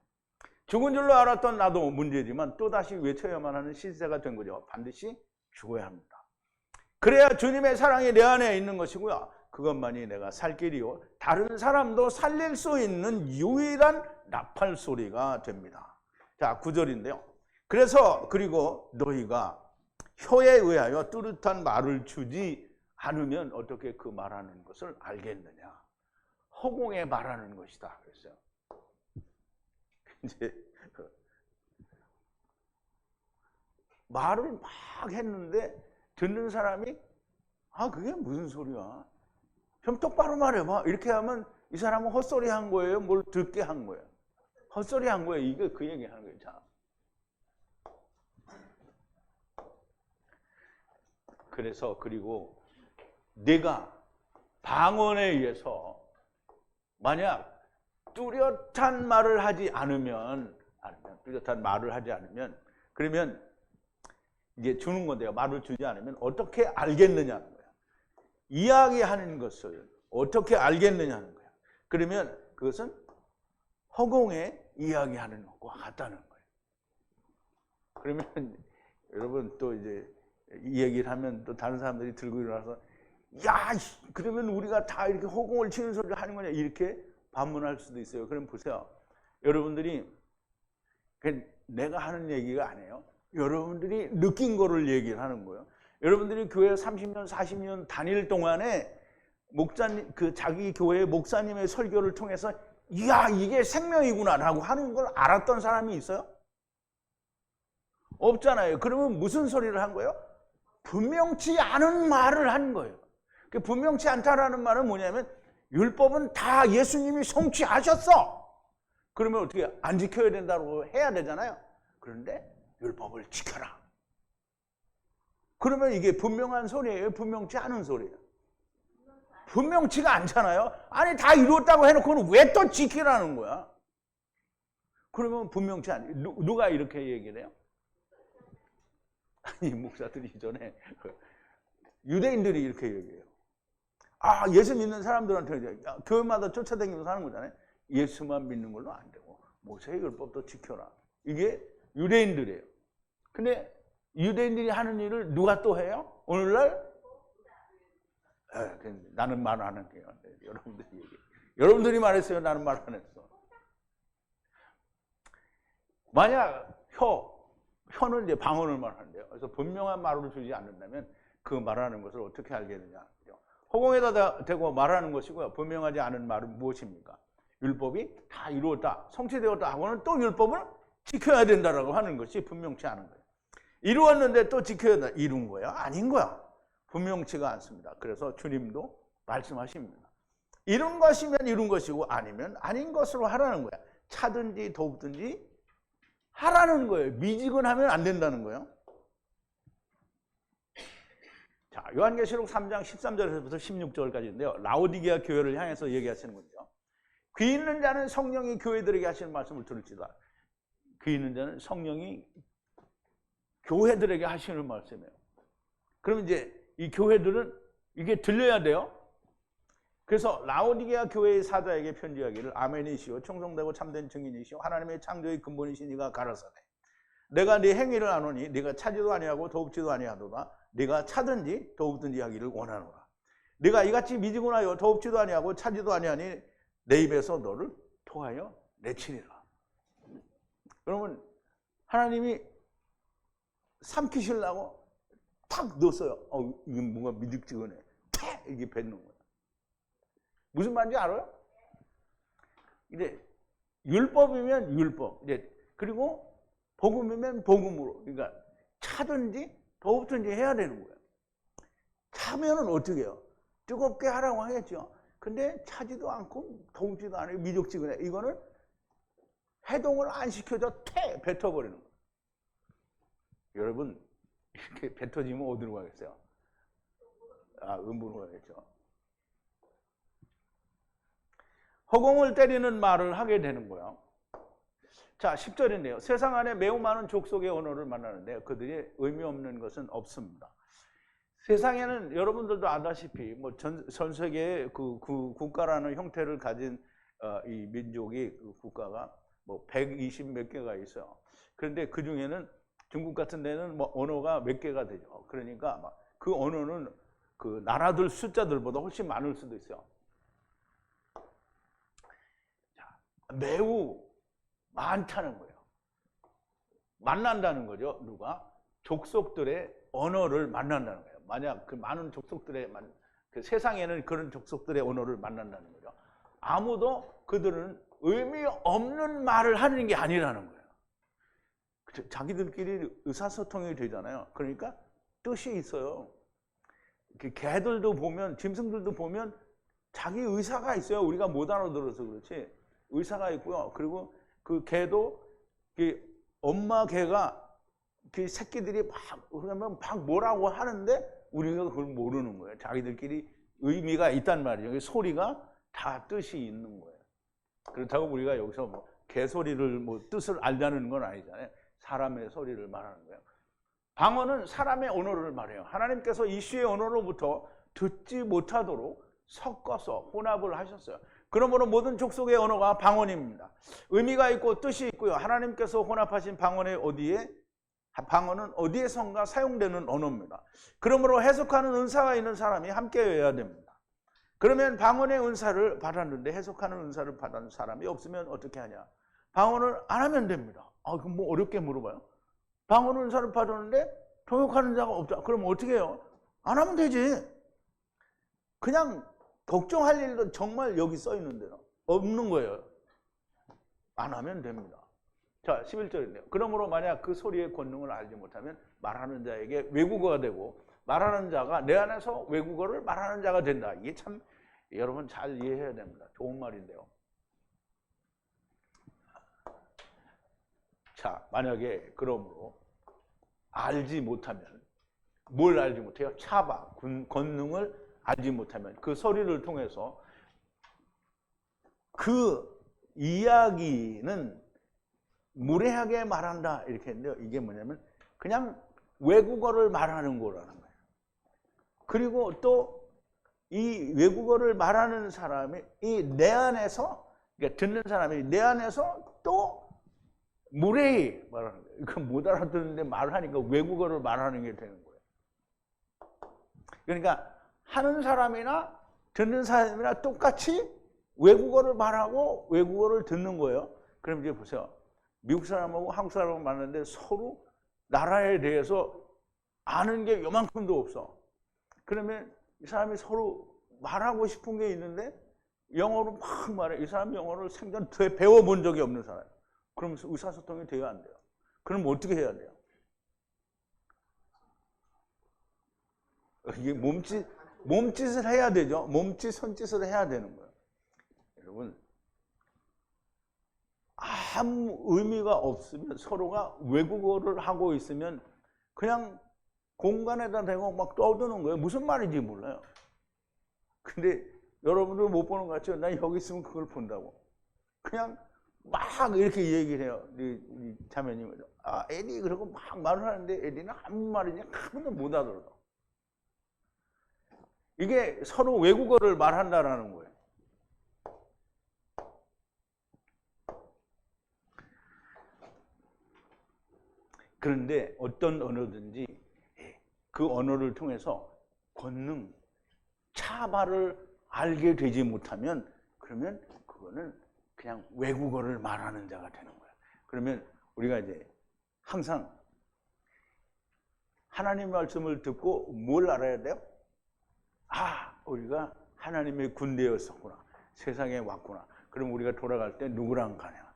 죽은 줄로 알았던 나도 문제지만 또다시 외쳐야만 하는 시대가 된 거죠. 반드시 죽어야 합니다. 그래야 주님의 사랑이 내 안에 있는 것이고요. 그것만이 내가 살 길이요. 다른 사람도 살릴 수 있는 유일한 나팔 소리가 됩니다. 자, 9절인데요. 그래서 그리고 너희가 혀에 의하여 뚜렷한 말을 주지 않으면 어떻게 그 말하는 것을 알겠느냐. 허공에 말하는 것이다. 그랬어요. 이제 말을 막 했는데 듣는 사람이 아, 그게 무슨 소리야? 좀 똑바로 말해봐. 이렇게 하면 이 사람은 헛소리 한 거예요? 뭘 듣게 한 거예요? 헛소리 한 거예요. 이게 그 얘기 하는 거예요. 자. 그래서 그리고 내가 방언에 의해서 만약 뚜렷한 말을 하지 않으면 그러면 이게 주는 건데요. 말을 주지 않으면 어떻게 알겠느냐는 거예요. 이야기하는 것을 어떻게 알겠느냐는 거예요. 그러면 그것은 허공에 이야기하는 것과 같다는 거예요. 그러면 여러분 또 이제 이 얘기를 하면 또 다른 사람들이 들고 일어나서 야, 그러면 우리가 다 이렇게 허공을 치는 소리를 하는 거냐 이렇게 반문할 수도 있어요. 그럼 보세요. 여러분들이 내가 하는 얘기가 아니에요. 여러분들이 느낀 거를 얘기를 하는 거예요. 여러분들이 교회 30년, 40년 다닐 동안에 목사님, 자기 교회 목사님의 설교를 통해서 야, 이게 생명이구나라고 하는 걸 알았던 사람이 있어요? 없잖아요. 그러면 무슨 소리를 한 거예요? 분명치 않은 말을 한 거예요. 분명치 않다라는 말은 뭐냐면 율법은 다 예수님이 성취하셨어. 그러면 어떻게 안 지켜야 된다고 해야 되잖아요. 그런데 율법을 지켜라. 그러면 이게 분명한 소리예요? 분명치 않은 소리예요? 분명치가 않잖아요. 아니 다 이루었다고 해놓고는 왜 또 지키라는 거야? 그러면 분명치 않아요. 누가 이렇게 얘기를 해요? 아니 목사들이 이전에 유대인들이 이렇게 얘기해요. 아, 예수 믿는 사람들한테 교회마다 쫓아다니면서 하는 거잖아요. 예수만 믿는 걸로 안 되고 모세의 율법도 지켜라. 이게 유대인들이에요. 근데 유대인들이 하는 일을 누가 또 해요? 오늘날? 나는 말 안 할게요. 여러분들이 얘기해. 여러분들이 말했어요. 나는 말 안 했어. 만약 혀는 이제 방언을 말하는데요. 그래서 분명한 말을 주지 않는다면 그 말하는 것을 어떻게 알겠느냐. 허공에다 대고 말하는 것이고요. 분명하지 않은 말은 무엇입니까? 율법이 다 이루었다, 성취되었다 하고는 또 율법을 지켜야 된다라고 하는 것이 분명치 않은 거예요. 이루었는데 또 지켜야 된다. 이룬 거야? 아닌 거야. 분명치가 않습니다. 그래서 주님도 말씀하십니다. 이룬 것이면 이룬 것이고 아니면 아닌 것으로 하라는 거야. 차든지 돕든지 하라는 거예요. 미지근하면 안 된다는 거예요. 자, 요한계시록 3장 13절에서부터 16절까지인데요. 라오디게아 교회를 향해서 얘기하시는 건데요. 귀 있는 자는 성령이 교회들에게 하시는 말씀을 들을지다. 귀 있는 자는 성령이 교회들에게 하시는 말씀이에요. 그럼 이제 이 교회들은 이게 들려야 돼요. 그래서 라오디게아 교회의 사자에게 편지하기를 아멘이시오 충성되고 참된 증인이시오 하나님의 창조의 근본이신 이가 가라사대 내가 네 행위를 아노니 네가 차지도 아니하고 도읍지도 아니하도다 네가 차든지 도읍든지 하기를 원하노라. 네가 이같이 미지근하여 도읍지도 아니하고 차지도 아니하니 내 입에서 너를 토하여 내치리라. 그러면 하나님이 삼키시려고 탁 넣었어요. 이게 뭔가 미득지근해. 탁 이게 뱉는 거야. 무슨 말인지 알아요? 이제 율법이면 율법. 이제 그리고 복음이면 복음으로. 그러니까 차든지 더욱든지 해야 되는 거예요. 차면은 어떻게 해요? 뜨겁게 하라고 하겠죠. 근데 차지도 않고 더우지도 않아요. 미적지근해. 이거는 해동을 안 시켜줘 뱉어버리는 거예요. 여러분 이렇게 뱉어지면 어디로 가겠어요? 음부로 가겠죠. 허공을 때리는 말을 하게 되는 거예요. 자, 10절인데요. 세상 안에 매우 많은 족속의 언어를 만나는데 그들이 의미 없는 것은 없습니다. 세상에는 여러분들도 아다시피 뭐 전 세계의 그 국가라는 형태를 가진 이 민족이 그 국가가 뭐 120 몇 개가 있어요. 그런데 그 중에는 중국 같은 데는 뭐 언어가 몇 개가 되죠. 그러니까 그 언어는 그 나라들 숫자들보다 훨씬 많을 수도 있어요. 자, 매우 많다는 거예요. 만난다는 거죠. 누가? 족속들의 언어를 만난다는 거예요. 만약 그 많은 족속들의 그 세상에는 그런 족속들의 언어를 만난다는 거죠. 아무도 그들은 의미 없는 말을 하는 게 아니라는 거예요. 자기들끼리 의사소통이 되잖아요. 그러니까 뜻이 있어요. 개들도 보면, 짐승들도 보면 자기 의사가 있어요. 우리가 못 알아들어서 그렇지. 의사가 있고요. 그리고 그 개도 엄마 개가 그 새끼들이 막 뭐라고 하는데 우리가 그걸 모르는 거예요. 자기들끼리 의미가 있단 말이에요. 소리가 다 뜻이 있는 거예요. 그렇다고 우리가 여기서 뭐 개소리를 뭐 뜻을 알자는 건 아니잖아요. 사람의 소리를 말하는 거예요. 방언은 사람의 언어를 말해요. 하나님께서 이슈의 언어로부터 듣지 못하도록 섞어서 혼합을 하셨어요. 그러므로 모든 족속의 언어가 방언입니다. 의미가 있고 뜻이 있고요. 하나님께서 혼합하신 방언은 어디에선가 사용되는 언어입니다. 그러므로 해석하는 은사가 있는 사람이 함께여야 됩니다. 그러면 방언의 은사를 받았는데 해석하는 은사를 받은 사람이 없으면 어떻게 하냐? 방언을 안 하면 됩니다. 그럼 뭐 어렵게 물어봐요? 방언 은사를 받았는데 통역하는 자가 없다. 그럼 어떻게 해요? 안 하면 되지. 그냥 걱정할 일도 정말 여기 써 있는데요. 없는 거예요. 안 하면 됩니다. 자, 11절인데요. 그러므로 만약 그 소리의 권능을 알지 못하면 말하는 자에게 외국어가 되고 말하는 자가 내 안에서 외국어를 말하는 자가 된다. 이게 참 여러분 잘 이해해야 됩니다. 좋은 말인데요. 자, 만약에 그러므로 알지 못하면 뭘 알지 못해요? 차바, 권능을 알지 못하면 그 소리를 통해서 그 이야기는 무례하게 말한다 이렇게 했는데요. 이게 뭐냐면 그냥 외국어를 말하는 거라는 거예요. 그리고 또 이 외국어를 말하는 사람이 이 내 안에서 그러니까 듣는 사람이 내 안에서 또 무례히 말하는 거예요. 이거 못 알아듣는데 말하니까 외국어를 말하는 게 되는 거예요. 그러니까 하는 사람이나 듣는 사람이나 똑같이 외국어를 말하고 외국어를 듣는 거예요. 그럼 이제 보세요. 미국 사람하고 한국 사람하고 만났는데 서로 나라에 대해서 아는 게 요만큼도 없어. 그러면 이 사람이 서로 말하고 싶은 게 있는데 영어로 막 말해. 이 사람이 영어를 생전 배워본 적이 없는 사람. 그럼 의사소통이 돼야 안 돼요. 그럼 어떻게 해야 돼요? 이게 몸짓을 해야 되죠. 몸짓, 손짓을 해야 되는 거예요. 여러분, 아무 의미가 없으면 서로가 외국어를 하고 있으면 그냥 공간에다 대고 막 떠드는 거예요. 무슨 말인지 몰라요. 근데 여러분들 못 보는 것 같죠? 난 여기 있으면 그걸 본다고. 그냥 막 이렇게 얘기를 해요. 우리 자매님. 에디 그러고 막 말을 하는데 에디는 아무 말이냐 하나도 못 알아들어. 이게 서로 외국어를 말한다라는 거예요. 그런데 어떤 언어든지 그 언어를 통해서 권능, 차바를 알게 되지 못하면 그러면 그거는 그냥 외국어를 말하는 자가 되는 거야. 그러면 우리가 이제 항상 하나님 말씀을 듣고 뭘 알아야 돼요? 우리가 하나님의 군대였었구나. 세상에 왔구나. 그럼 우리가 돌아갈 때 누구랑 가냐?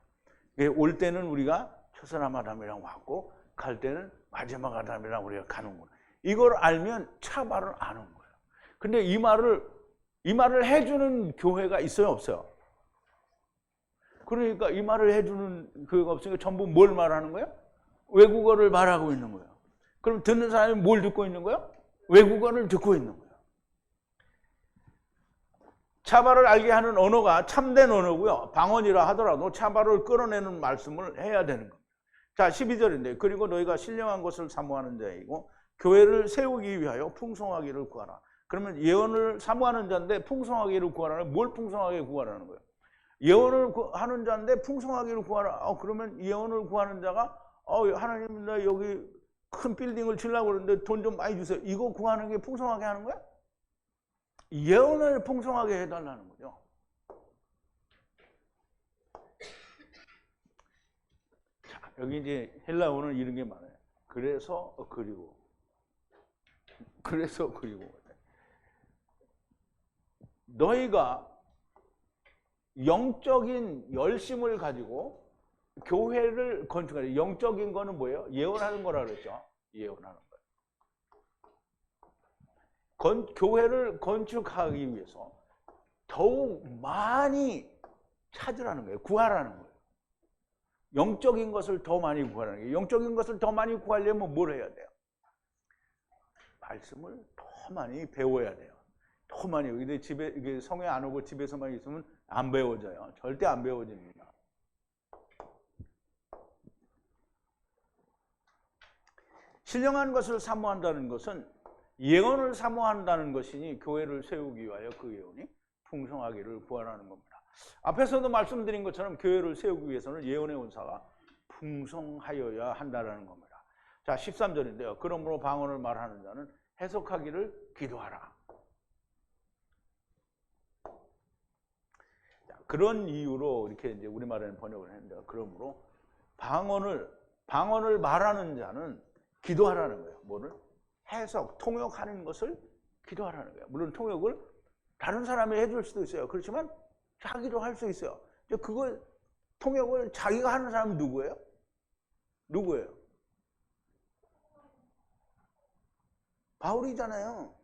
올 때는 우리가 첫사람 아담이랑 왔고 갈 때는 마지막 아담이랑 우리가 가는구나. 이걸 알면 차발을 아는 거예요. 근데 이 말을 해주는 교회가 있어요, 없어요? 그러니까 이 말을 해주는 교회가 없으니까 전부 뭘 말하는 거예요? 외국어를 말하고 있는 거예요. 그럼 듣는 사람이 뭘 듣고 있는 거예요? 외국어를 듣고 있는 거예요. 차발을 알게 하는 언어가 참된 언어고요. 방언이라 하더라도 차발을 끌어내는 말씀을 해야 되는 겁니다. 자, 12절인데 그리고 너희가 신령한 것을 사모하는 자이고 교회를 세우기 위하여 풍성하기를 구하라. 그러면 예언을 사모하는 자인데 풍성하기를 구하라는 뭘 풍성하게 구하라는 거예요? 예언을 하는 자인데 풍성하기를 구하라. 그러면 예언을 구하는 자가 하나님 나 여기 큰 빌딩을 지으려고 그러는데 돈 좀 많이 주세요. 이거 구하는 게 풍성하게 하는 거야? 예언을 풍성하게 해달라는 거죠. 자, 여기 이제 헬라어는 이런 게 많아요. 그래서 그리고 너희가 영적인 열심을 가지고 교회를 건축하는, 영적인 거는 뭐예요? 예언하는 거라 그랬죠. 예언하는 거예요. 교회를 건축하기 위해서 더욱 많이 찾으라는 거예요. 구하라는 거예요. 영적인 것을 더 많이 구하라는 거예요. 영적인 것을 더 많이 구하려면 뭘 해야 돼요? 말씀을 더 많이 배워야 돼요. 더 많이. 근데 집에 성에 안 오고 집에서만 있으면 안 배워져요. 절대 안 배워집니다. 신령한 것을 사모한다는 것은 예언을 사모한다는 것이니 교회를 세우기 위하여 그 예언이 풍성하기를 구하라는 겁니다. 앞에서도 말씀드린 것처럼 교회를 세우기 위해서는 예언의 은사가 풍성하여야 한다는 겁니다. 자, 13절인데요. 그러므로 방언을 말하는 자는 해석하기를 기도하라. 자, 그런 이유로 이렇게 이제 우리말에는 번역을 했는데요. 그러므로 방언을 말하는 자는 기도하라는 거예요. 뭐를? 해석, 통역하는 것을 기도하라는 거예요. 물론 통역을 다른 사람이 해줄 수도 있어요. 그렇지만 자기도 할 수 있어요. 그걸 통역을 자기가 하는 사람은 누구예요? 누구예요? 바울이잖아요.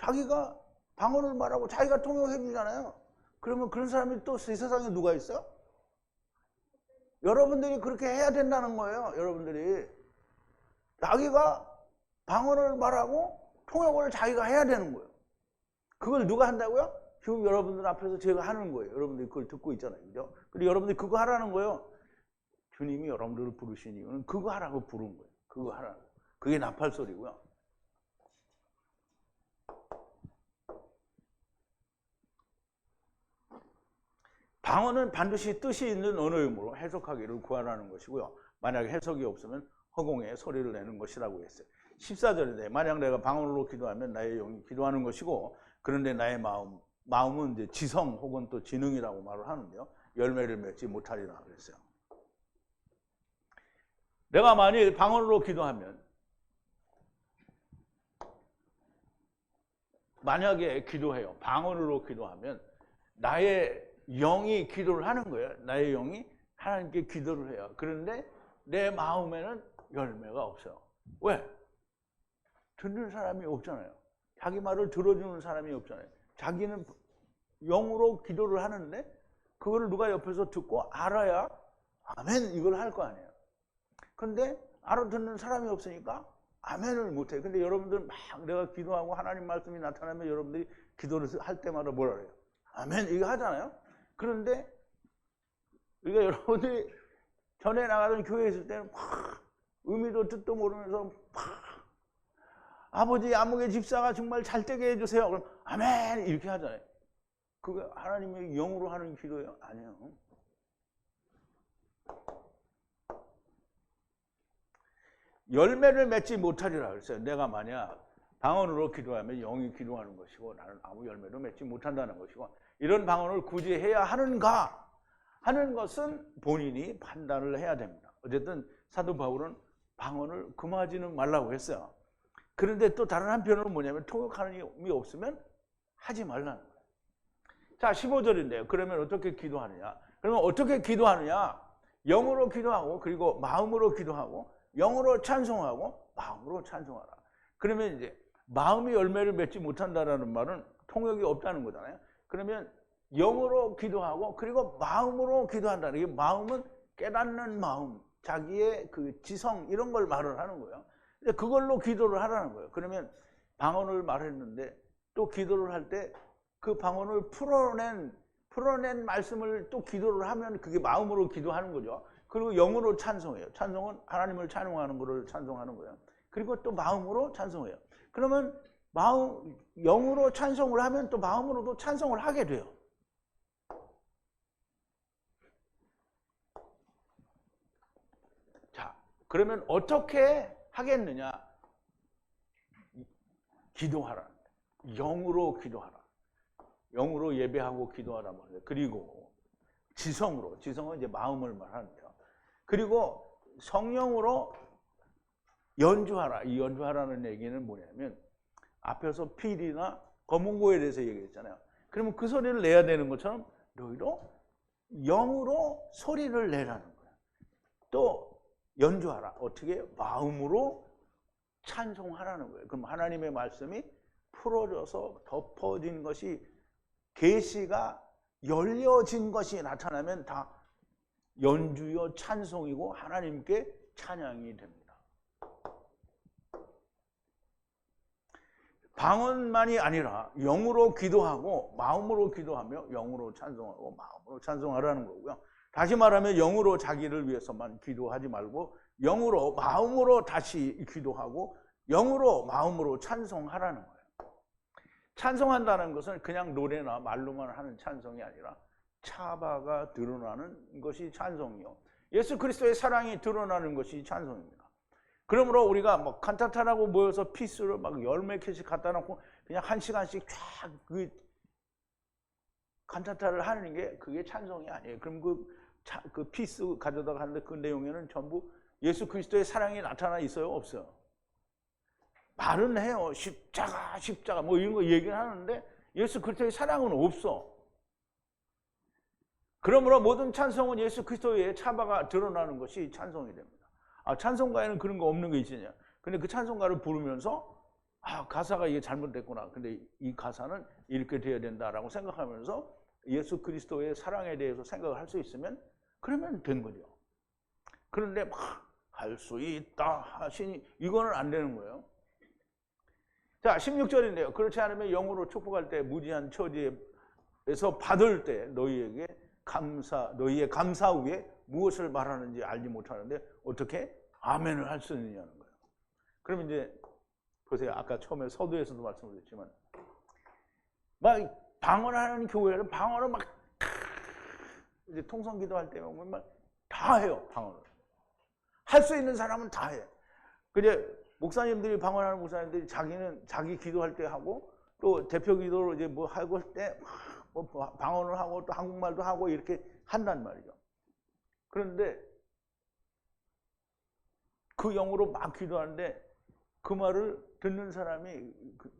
자기가 방언을 말하고 자기가 통역해 주잖아요. 그러면 그런 사람이 또 이 세상에 누가 있어요? 여러분들이 그렇게 해야 된다는 거예요. 여러분들이 자기가 방언을 말하고 통역을 자기가 해야 되는 거예요. 그걸 누가 한다고요? 지금 여러분들 앞에서 제가 하는 거예요. 여러분들이 그걸 듣고 있잖아요. 그죠? 그리고 여러분들이 그거 하라는 거예요. 주님이 여러분들을 부르신 이유는 그거 하라고 부른 거예요. 그거 하라는 거예요. 그게 나팔소리고요. 방언은 반드시 뜻이 있는 언어이므로 해석하기를 구하라는 것이고요. 만약에 해석이 없으면 허공에 소리를 내는 것이라고 했어요. 14절인데 만약 내가 방언으로 기도하면 나의 영이 기도하는 것이고 그런데 나의 마음은 이제 지성 혹은 또 지능이라고 말을 하는데요. 열매를 맺지 못하리라 그랬어요. 내가 만약 방언으로 기도하면 만약에 기도해요. 방언으로 기도하면 나의 영이 기도를 하는 거예요. 나의 영이 하나님께 기도를 해요. 그런데 내 마음에는 열매가 없어요. 왜? 듣는 사람이 없잖아요. 자기 말을 들어주는 사람이 없잖아요. 자기는 영으로 기도를 하는데 그걸 누가 옆에서 듣고 알아야 아멘 이걸 할 거 아니에요. 근데 알아듣는 사람이 없으니까 아멘을 못해요. 근데 여러분들 막 내가 기도하고 하나님 말씀이 나타나면 여러분들이 기도를 할 때마다 뭐라 그래요? 아멘 이거 하잖아요. 그런데 우리가 여러분들이 전에 나가던 교회에 있을 때는 막 의미도 뜻도 모르면서 막 아버지 아무개 집사가 정말 잘 되게 해주세요. 그럼 아멘 이렇게 하잖아요. 그게 하나님의 영으로 하는 기도예요? 아니에요. 열매를 맺지 못하리라 그랬어요. 내가 만약 방언으로 기도하면 영이 기도하는 것이고 나는 아무 열매도 맺지 못한다는 것이고 이런 방언을 굳이 해야 하는가 하는 것은 본인이 판단을 해야 됩니다. 어쨌든 사도 바울은 방언을 금하지는 말라고 했어요. 그런데 또 다른 한편으로는 뭐냐면 통역하는 힘이 없으면 하지 말라는 거예요. 자, 15절인데요. 그러면 어떻게 기도하느냐? 그러면 어떻게 기도하느냐? 영으로 기도하고 그리고 마음으로 기도하고 영으로 찬송하고 마음으로 찬송하라. 그러면 이제 마음이 열매를 맺지 못한다라는 말은 통역이 없다는 거잖아요. 그러면 영으로 기도하고 그리고 마음으로 기도한다는 게 마음은 깨닫는 마음, 자기의 그 지성 이런 걸 말을 하는 거예요. 근데 그걸로 기도를 하라는 거예요. 그러면 방언을 말했는데 또 기도를 할 때 그 방언을 풀어낸 말씀을 또 기도를 하면 그게 마음으로 기도하는 거죠. 그리고 영으로 찬송해요. 찬송은 하나님을 찬송하는 거를 찬송하는 거예요. 그리고 또 마음으로 찬송해요. 그러면 영으로 찬송을 하면 또 마음으로도 찬송을 하게 돼요. 자, 그러면 어떻게 하겠느냐? 기도하라. 영으로 기도하라. 영으로 예배하고 기도하라 말이에요. 그리고 지성은 이제 마음을 말하는데요. 그리고 성령으로 연주하라. 이 연주하라는 얘기는 뭐냐면 앞에서 필이나 검은고에 대해서 얘기했잖아요. 그러면 그 소리를 내야 되는 것처럼 너희도 영으로 소리를 내라는 거예요. 또 연주하라. 어떻게? 마음으로 찬송하라는 거예요. 그럼 하나님의 말씀이 풀어져서 덮어진 것이 계시가 열려진 것이 나타나면 다 연주요 찬송이고 하나님께 찬양이 됩니다. 방언만이 아니라 영으로 기도하고 마음으로 기도하며 영으로 찬송하고 마음으로 찬송하라는 거고요. 다시 말하면 영으로 자기를 위해서만 기도하지 말고 영으로 마음으로 다시 기도하고 영으로 마음으로 찬송하라는 거예요. 찬송한다는 것은 그냥 노래나 말로만 하는 찬송이 아니라 차바가 드러나는 것이 찬송이요. 예수 그리스도의 사랑이 드러나는 것이 찬송입니다. 그러므로 우리가 뭐 칸타타라고 모여서 피스를 막 10몇 개씩 갖다 놓고 그냥 1시간씩 쫙 그 칸타타를 하는 게 그게 찬송이 아니에요. 그럼 그 피스 가져다가 하는데 그 내용에는 전부 예수 그리스도의 사랑이 나타나 있어요? 없어요? 말은 해요. 십자가 뭐 이런 거 얘기를 하는데 예수 그리스도의 사랑은 없어. 그러므로 모든 찬송은 예수 그리스도의 차바가 드러나는 것이 찬송이 됩니다. 찬송가에는 그런 거 없는 게 있으냐. 근데 그 찬송가를 부르면서 가사가 이게 잘못됐구나. 근데 이 가사는 이렇게 돼야 된다라고 생각하면서 예수 그리스도의 사랑에 대해서 생각을 할 수 있으면 그러면 된 거죠. 그런데 막 할 수 있다 하시니 이거는 안 되는 거예요. 자, 16절인데요. 그렇지 않으면 영으로 축복할 때 무지한 처지에서 받을 때 너희의 감사 후에 무엇을 말하는지 알지 못하는데 어떻게 아멘을 할 수 있느냐는 거예요. 그럼 이제 보세요. 아까 처음에 서두에서도 말씀드렸지만 막 방언하는 교회는 방언을 막 이제 통성 기도할 때 보면 막 다 해요. 방언을 할 수 있는 사람은 다 해. 근데 목사님들이 방언하는 목사님들이 자기 기도할 때 하고 또 대표 기도로 이제 뭐 하고 할 때 뭐 방언을 하고 또 한국말도 하고 이렇게 한단 말이죠. 그런데 그 영으로 막 기도하는데 그 말을 듣는 사람이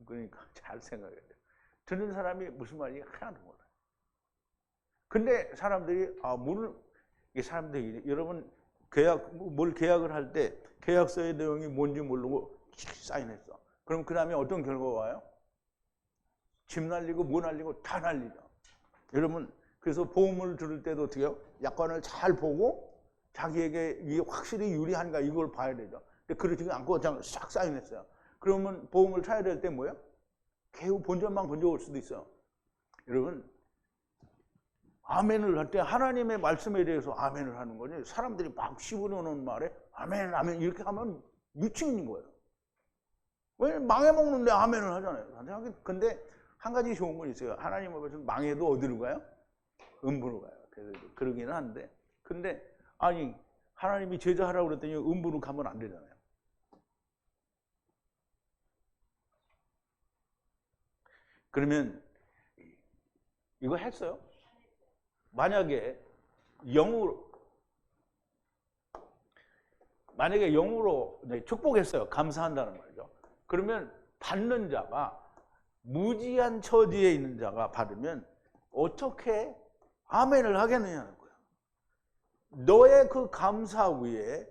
그러니까 잘 생각해야 돼요. 듣는 사람이 무슨 말인지 하나도 몰라요. 근데 사람들이 사람들이 여러분 뭘 계약을 할 때 계약서의 내용이 뭔지 모르고 사인했어. 그럼 그 다음에 어떤 결과가 와요? 집 날리고 뭐 날리고 다 날리죠. 여러분 그래서 보험을 들을 때도 어떻게 해요? 약관을 잘 보고 자기에게 이게 확실히 유리한가 이걸 봐야 되죠. 근데 그러지 않고 그냥 싹 사인했어요. 그러면 보험을 타야 될 때 뭐예요? 개우 본전만 건져올 수도 있어요. 여러분 아멘을 할 때 하나님의 말씀에 대해서 아멘을 하는 거지 사람들이 막 씹어놓는 말에 아멘 아멘 이렇게 하면 미치는 거예요. 왜 망해먹는데 아멘을 하잖아요. 근데 한 가지 좋은 건 있어요. 하나님 앞에서 망해도 어디로 가요? 음부로 가요. 그래서 그러기는 한데 근데 아니 하나님이 제자하라고 그랬더니 음부로 가면 안 되잖아요. 그러면 이거 했어요? 만약에 영으로 축복했어요. 감사한다는 말이죠. 그러면 받는 자가 무지한 처지에 있는 자가 받으면 어떻게 아멘을 하겠느냐는 거예요. 너의 그 감사 위에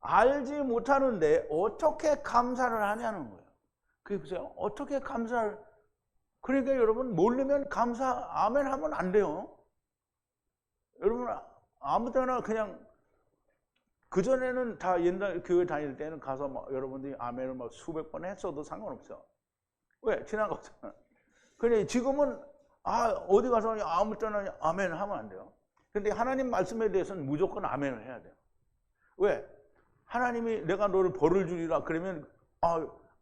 알지 못하는데 어떻게 감사를 하냐는 거예요. 그게 보세요. 어떻게 감사를. 그러니까 여러분 모르면 감사 아멘 하면 안 돼요. 여러분 아무 때나 그냥 그전에는 다 옛날 교회 다닐 때는 가서 막 여러분들이 아멘을 막 수백 번 했어도 상관없어요. 왜? 지나갔잖아. 근데 지금은 어디 가서 아무 때나 아멘 하면 안 돼요. 근데 하나님 말씀에 대해서는 무조건 아멘을 해야 돼요. 왜? 하나님이 내가 너를 벌을 주리라 그러면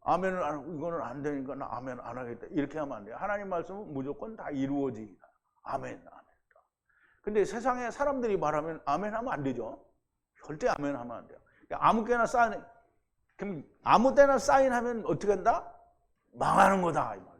아멘을 안 하고 이거는 안 되니까 나 아멘 안 하겠다 이렇게 하면 안 돼요. 하나님 말씀은 무조건 다 이루어지기다. 아멘. 근데 세상에 사람들이 말하면 아멘 하면 안 되죠. 절대 아멘 하면 안 돼요. 그럼 아무 때나 사인하면 어떻게 한다? 망하는 거다 이 말이에요.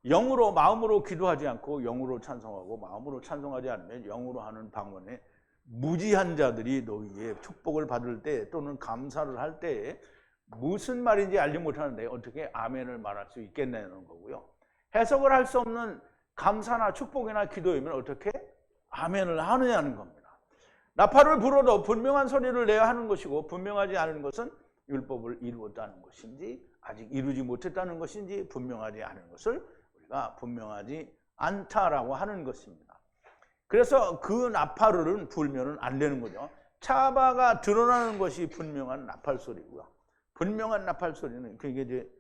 영으로 마음으로 기도하지 않고 영으로 찬송하고 마음으로 찬송하지 않으면 영으로 하는 방언에 무지한 자들이 너희의 축복을 받을 때 또는 감사를 할 때에 무슨 말인지 알지 못하는데 어떻게 아멘을 말할 수 있겠냐는 거고요. 해석을 할 수 없는 감사나 축복이나 기도이면 어떻게 아멘을 하느냐는 겁니다. 나팔을 불어도 분명한 소리를 내야 하는 것이고 분명하지 않은 것은 율법을 이루었다는 것인지 아직 이루지 못했다는 것인지 분명하지 않은 것을 우리가 분명하지 않다라고 하는 것입니다. 그래서 그 나팔을 불면은 안 되는 거죠. 차바가 드러나는 것이 분명한 나팔 소리고요. 분명한 나팔 소리는 그게 이제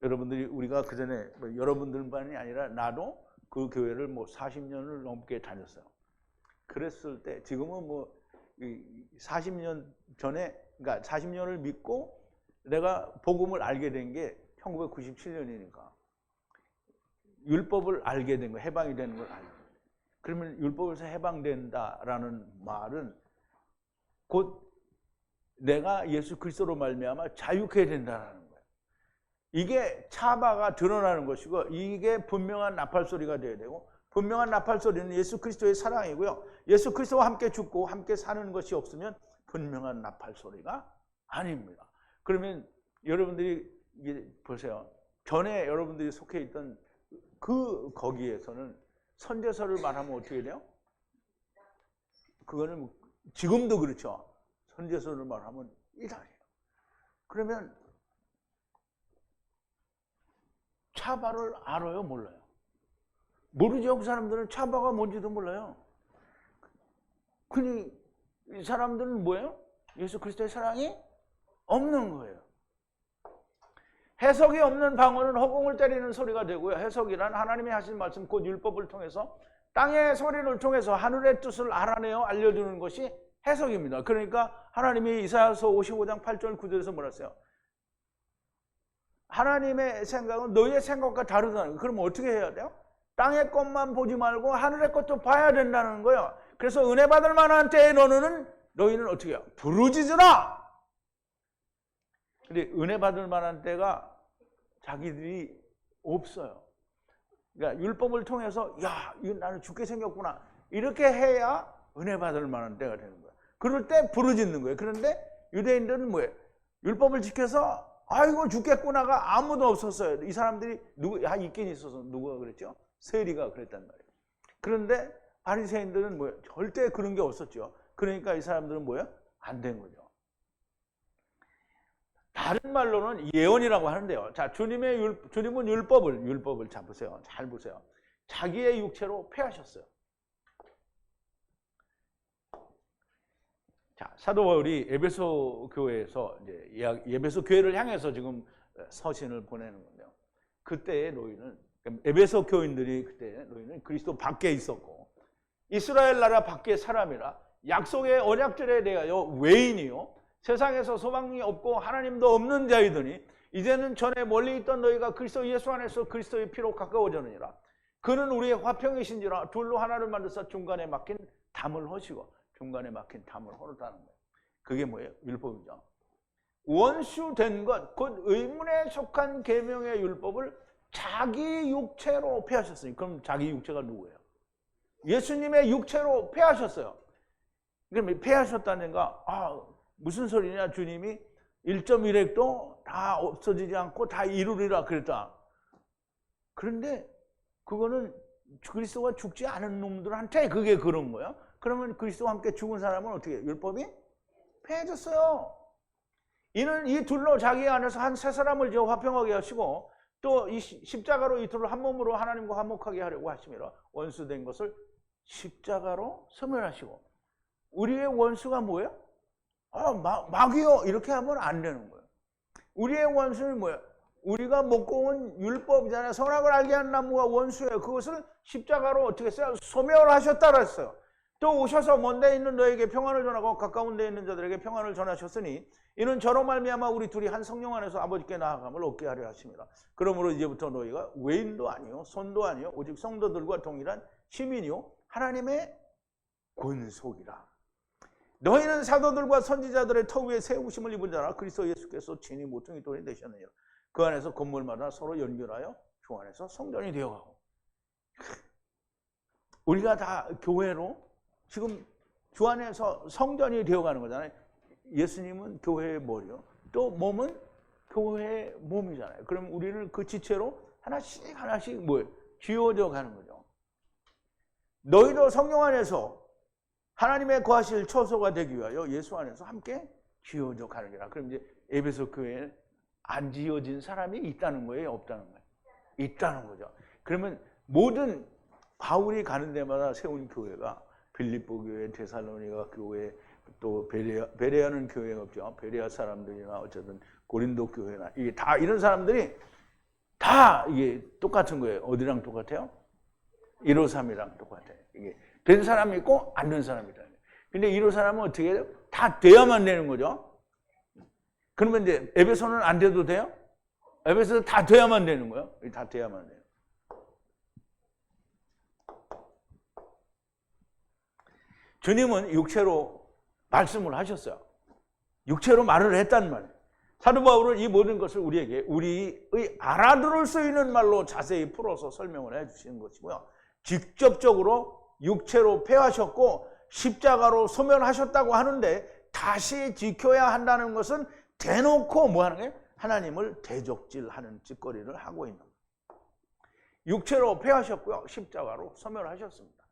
여러분들이 우리가 그 전에 여러분들만이 아니라 나도 그 교회를 40년을 넘게 다녔어요. 그랬을 때 지금은 40년 전에 그러니까 40년을 믿고 내가 복음을 알게 된 게 1997년이니까 율법을 알게 된 거, 해방이 되는 걸 알게. 그러면 율법에서 해방된다라는 말은 곧 내가 예수 그리스도로 말미암아 자유케 된다는 거예요. 이게 차바가 드러나는 것이고 이게 분명한 나팔 소리가 되어야 되고 분명한 나팔 소리는 예수 그리스도의 사랑이고요. 예수 그리스도와 함께 죽고 함께 사는 것이 없으면 분명한 나팔 소리가 아닙니다. 그러면 여러분들이 보세요. 전에 여러분들이 속해 있던 거기에서는 선제서를 말하면 어떻게 돼요? 그거는 지금도 그렇죠. 선제서를 말하면 이단이에요. 그러면 차바를 알아요? 몰라요? 모르죠. 그 사람들은 차바가 뭔지도 몰라요. 그니 이 사람들은 뭐예요? 예수 그리스도의 사랑이 없는 거예요. 해석이 없는 방언은 허공을 때리는 소리가 되고요. 해석이란 하나님이 하신 말씀 곧 율법을 통해서 땅의 소리를 통해서 하늘의 뜻을 알아내어 알려주는 것이 해석입니다. 그러니까 하나님이 이사야서 55장 8절 9절에서 뭐라 했어요? 하나님의 생각은 너희의 생각과 다르다는 거예요. 그럼 어떻게 해야 돼요? 땅의 것만 보지 말고 하늘의 것도 봐야 된다는 거예요. 그래서 은혜 받을 만한 때에 너희는 어떻게 해요? 부르짖으라! 근데 은혜 받을 만한 때가 자기들이 없어요. 그러니까 율법을 통해서 이거 나는 죽게 생겼구나 이렇게 해야 은혜 받을 만한 때가 되는 거예요. 그럴 때 부르짖는 거예요. 그런데 유대인들은 뭐예요? 율법을 지켜서 아이고 죽겠구나가 아무도 없었어요. 이 사람들이 있긴 있어서 누가 그랬죠? 세리가 그랬단 말이에요. 그런데 바리새인들은 뭐예요? 절대 그런 게 없었죠. 그러니까 이 사람들은 뭐예요? 안 된 거죠. 다른 말로는 예언이라고 하는데요. 자, 주님은 율법을 잘 보세요. 잘 보세요. 자기의 육체로 폐하셨어요. 자, 사도 바울이 에베소 교회에서 이제 에베소 교회를 향해서 지금 서신을 보내는 건데요. 그때의 너희는 에베소 교인들이 그때 너희는 그리스도 밖에 있었고 이스라엘 나라 밖의 사람이라 약속의 언약절에 대하여 외인이요 세상에서 소망이 없고 하나님도 없는 자이더니 이제는 전에 멀리 있던 너희가 그리스도 예수 안에서 그리스도의 피로 가까워졌느니라. 그는 우리의 화평이신지라 둘로 하나를 만드사 중간에 막힌 담을 허시고 중간에 막힌 담을 허르다는 거예요. 그게 뭐예요? 율법이죠. 원수된 것, 곧 의문에 속한 계명의 율법을 자기 육체로 폐하셨으니 그럼 자기 육체가 누구예요? 예수님의 육체로 폐하셨어요. 그럼 폐하셨다는가? 무슨 소리냐? 주님이 1.1핵도 다 없어지지 않고 다 이루리라 그랬다. 그런데 그거는 그리스도가 죽지 않은 놈들한테 그게 그런 거야. 그러면 그리스도와 함께 죽은 사람은 어떻게 해요? 율법이 폐해졌어요. 이는 이 둘로 자기 안에서 한 세 사람을 지어 화평하게 하시고 또 이 십자가로 이 둘을 한 몸으로 하나님과 화목하게 하려고 하심이라. 원수된 것을 십자가로 소멸하시고. 우리의 원수가 뭐예요? 마귀요. 이렇게 하면 안 되는 거예요. 우리의 원수는 뭐예요? 우리가 먹고 온 율법이잖아요. 선악을 알게 하는 나무가 원수예요. 그것을 십자가로 어떻게 했어요? 소멸하셨다 그랬어요. 또 오셔서 먼 데 있는 너에게 평안을 전하고 가까운 데 있는 자들에게 평안을 전하셨으니 이는 저로 말미암아 우리 둘이 한 성령 안에서 아버지께 나아감을 얻게 하려 하십니다. 그러므로 이제부터 너희가 외인도 아니요 손도 아니요 오직 성도들과 동일한 시민이요 하나님의 권속이라. 너희는 사도들과 선지자들의 터 위에 세우심을 입은 자라. 그리스도 예수께서 친히 모퉁이 돌이 되셨느니라. 그 안에서 건물마다 서로 연결하여 주 안에서 성전이 되어가고. 우리가 다 교회로 지금 주 안에서 성전이 되어가는 거잖아요. 예수님은 교회의 머리요. 또 몸은 교회의 몸이잖아요. 그럼 우리는 그 지체로 하나씩 뭐예요? 쥐어져 가는 거죠. 너희도 성령 안에서 하나님의 거하실 처소가 되기 위하여 예수 안에서 함께 쥐어져 가는 거라. 그럼 이제 에베소 교회에 안 지어진 사람이 있다는 거예요? 없다는 거예요? 있다는 거죠. 그러면 모든 바울이 가는 데마다 세운 교회가 빌립보 교회, 데살로니가 교회, 또 베레아는 교회가 없죠. 베레아 사람들이나 어쨌든 고린도 교회나 이게 다 이런 사람들이 다 이게 똑같은 거예요. 어디랑 똑같아요? 153이랑 똑같아요. 이게 된 사람이 있고 안 된 사람이 있다. 근데 153은 어떻게 해요? 다 돼야만 되는 거죠. 그러면 이제 에베소는 안 돼도 돼요? 에베소는 다 돼야만 되는 거예요. 다 돼야만 돼요. 주님은 육체로 말씀을 하셨어요. 육체로 말을 했단 말이에요. 사도 바울은 이 모든 것을 우리에게 우리의 알아들을 수 있는 말로 자세히 풀어서 설명을 해주시는 것이고요. 직접적으로 육체로 폐하셨고 십자가로 소멸하셨다고 하는데 다시 지켜야 한다는 것은 대놓고 뭐 하는 거예요? 하나님을 대적질하는 짓거리를 하고 있는 거예요. 육체로 폐하셨고요. 십자가로 소멸하셨습니다.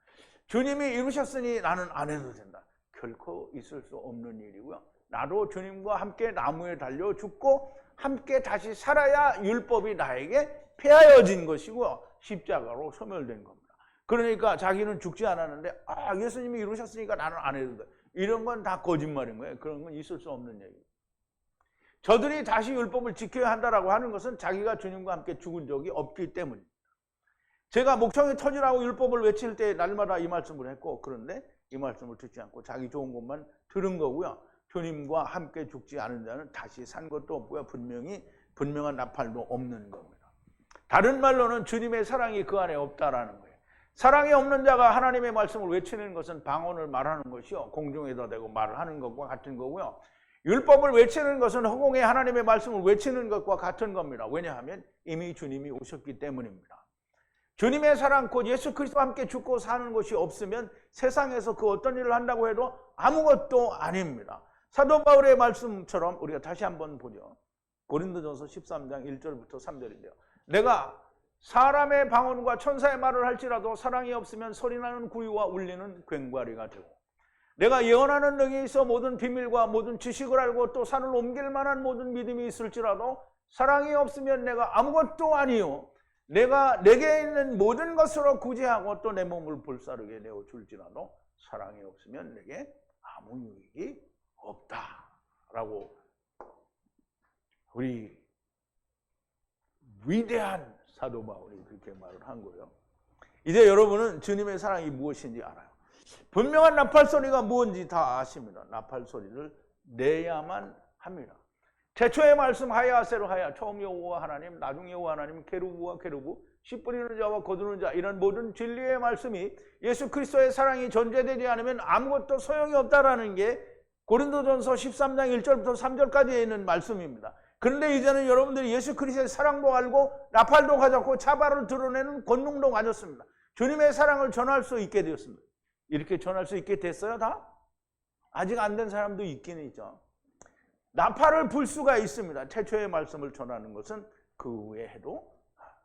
주님이 이루셨으니 나는 안 해도 된다. 결코 있을 수 없는 일이고요. 나도 주님과 함께 나무에 달려 죽고 함께 다시 살아야 율법이 나에게 폐하여진 것이고요. 십자가로 소멸된 겁니다. 그러니까 자기는 죽지 않았는데 예수님이 이루셨으니까 나는 안 해도 돼. 이런 건 다 거짓말인 거예요. 그런 건 있을 수 없는 얘기예요. 저들이 다시 율법을 지켜야 한다라고 하는 것은 자기가 주님과 함께 죽은 적이 없기 때문입니다. 제가 목청이 터지라고 율법을 외칠 때 날마다 이 말씀을 했고 그런데 이 말씀을 듣지 않고 자기 좋은 것만 들은 거고요. 주님과 함께 죽지 않은 자는 다시 산 것도 없고요. 분명한 나팔도 없는 겁니다. 다른 말로는 주님의 사랑이 그 안에 없다라는 거예요. 사랑이 없는 자가 하나님의 말씀을 외치는 것은 방언을 말하는 것이요. 공중에다 대고 말을 하는 것과 같은 거고요. 율법을 외치는 것은 허공에 하나님의 말씀을 외치는 것과 같은 겁니다. 왜냐하면 이미 주님이 오셨기 때문입니다. 주님의 사랑 곧 예수 그리스도와 함께 죽고 사는 것이 없으면 세상에서 그 어떤 일을 한다고 해도 아무것도 아닙니다. 사도 바울의 말씀처럼 우리가 다시 한번 보죠. 고린도전서 13장 1절부터 3절인데요. 내가 사람의 방언과 천사의 말을 할지라도 사랑이 없으면 소리나는 구유와 울리는 괭과리가 되고 내가 예언하는 능이 있어 모든 비밀과 모든 지식을 알고 또 산을 옮길 만한 모든 믿음이 있을지라도 사랑이 없으면 내가 아무것도 아니요 내가 내게 있는 모든 것으로 구제하고 또 내 몸을 불사르게 내어줄지라도 사랑이 없으면 내게 아무 유익이 없다라고 우리 위대한 사도 바울이 그렇게 말을 한 거예요. 이제 여러분은 주님의 사랑이 무엇인지 알아요. 분명한 나팔 소리가 무엇인지 다 아십니다. 나팔 소리를 내야만 합니다. 태초의 말씀 하야세로 하야 처음 여호와 하나님 나중 여호와 하나님 게루브와 게루브 씨 뿌리는 자와 거두는 자 이런 모든 진리의 말씀이 예수 그리스도의 사랑이 전제되지 않으면 아무것도 소용이 없다라는 게 고린도전서 13장 1절부터 3절까지에 있는 말씀입니다. 그런데 이제는 여러분들이 예수 그리스도의 사랑도 알고 나팔도 가졌고 차발을 드러내는 권능도 가졌습니다. 주님의 사랑을 전할 수 있게 되었습니다. 이렇게 전할 수 있게 됐어요 다? 아직 안 된 사람도 있긴 있죠. 나팔을 불 수가 있습니다. 태초의 말씀을 전하는 것은 그 후에 해도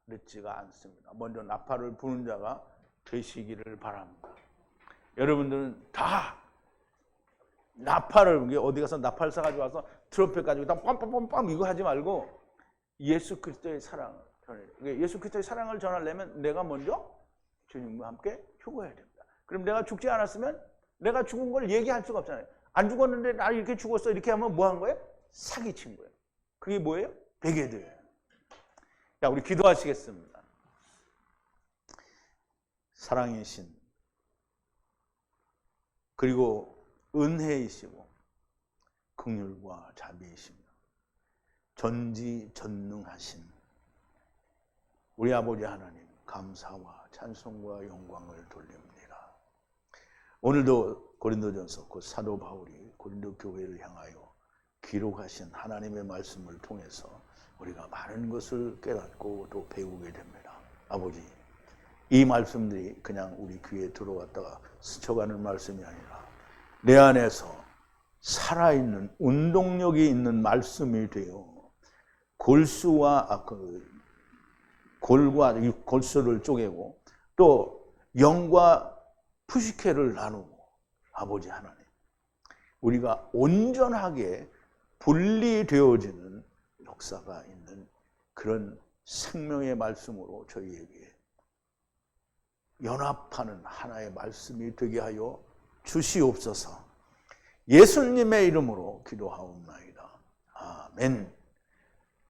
늦지가 않습니다. 먼저 나팔을 부는 자가 되시기를 바랍니다. 여러분들은 다 나팔을, 어디 가서 나팔 사가지고 와서 트럼펫 가지고 다 빰빰빰빰 이거 하지 말고 예수 그리스도의 사랑을 전해요. 예수 그리스도의 사랑을 전하려면 내가 먼저 주님과 함께 죽어야 됩니다. 그럼 내가 죽지 않았으면 내가 죽은 걸 얘기할 수가 없잖아요. 안 죽었는데 나 이렇게 죽었어 이렇게 하면 뭐 한 거예요? 사기친 거예요. 그게 뭐예요? 베개드예요. 자, 우리 기도하시겠습니다. 사랑이신 그리고 은혜이시고 긍휼과 자비이시며 전지전능하신 우리 아버지 하나님, 감사와 찬송과 영광을 돌립니다. 오늘도 고린도전서 곧 사도 바울이 고린도 교회를 향하여 기록하신 하나님의 말씀을 통해서 우리가 많은 것을 깨닫고 또 배우게 됩니다. 아버지, 이 말씀들이 그냥 우리 귀에 들어왔다가 스쳐가는 말씀이 아니라 내 안에서 살아있는 운동력이 있는 말씀이 되어 골수와 골과 골수를 쪼개고 또 영과 푸시케를 나누고 아버지 하나님, 우리가 온전하게 분리되어지는 역사가 있는 그런 생명의 말씀으로 저희에게 연합하는 하나의 말씀이 되게 하여 주시옵소서. 예수님의 이름으로 기도하옵나이다. 아멘.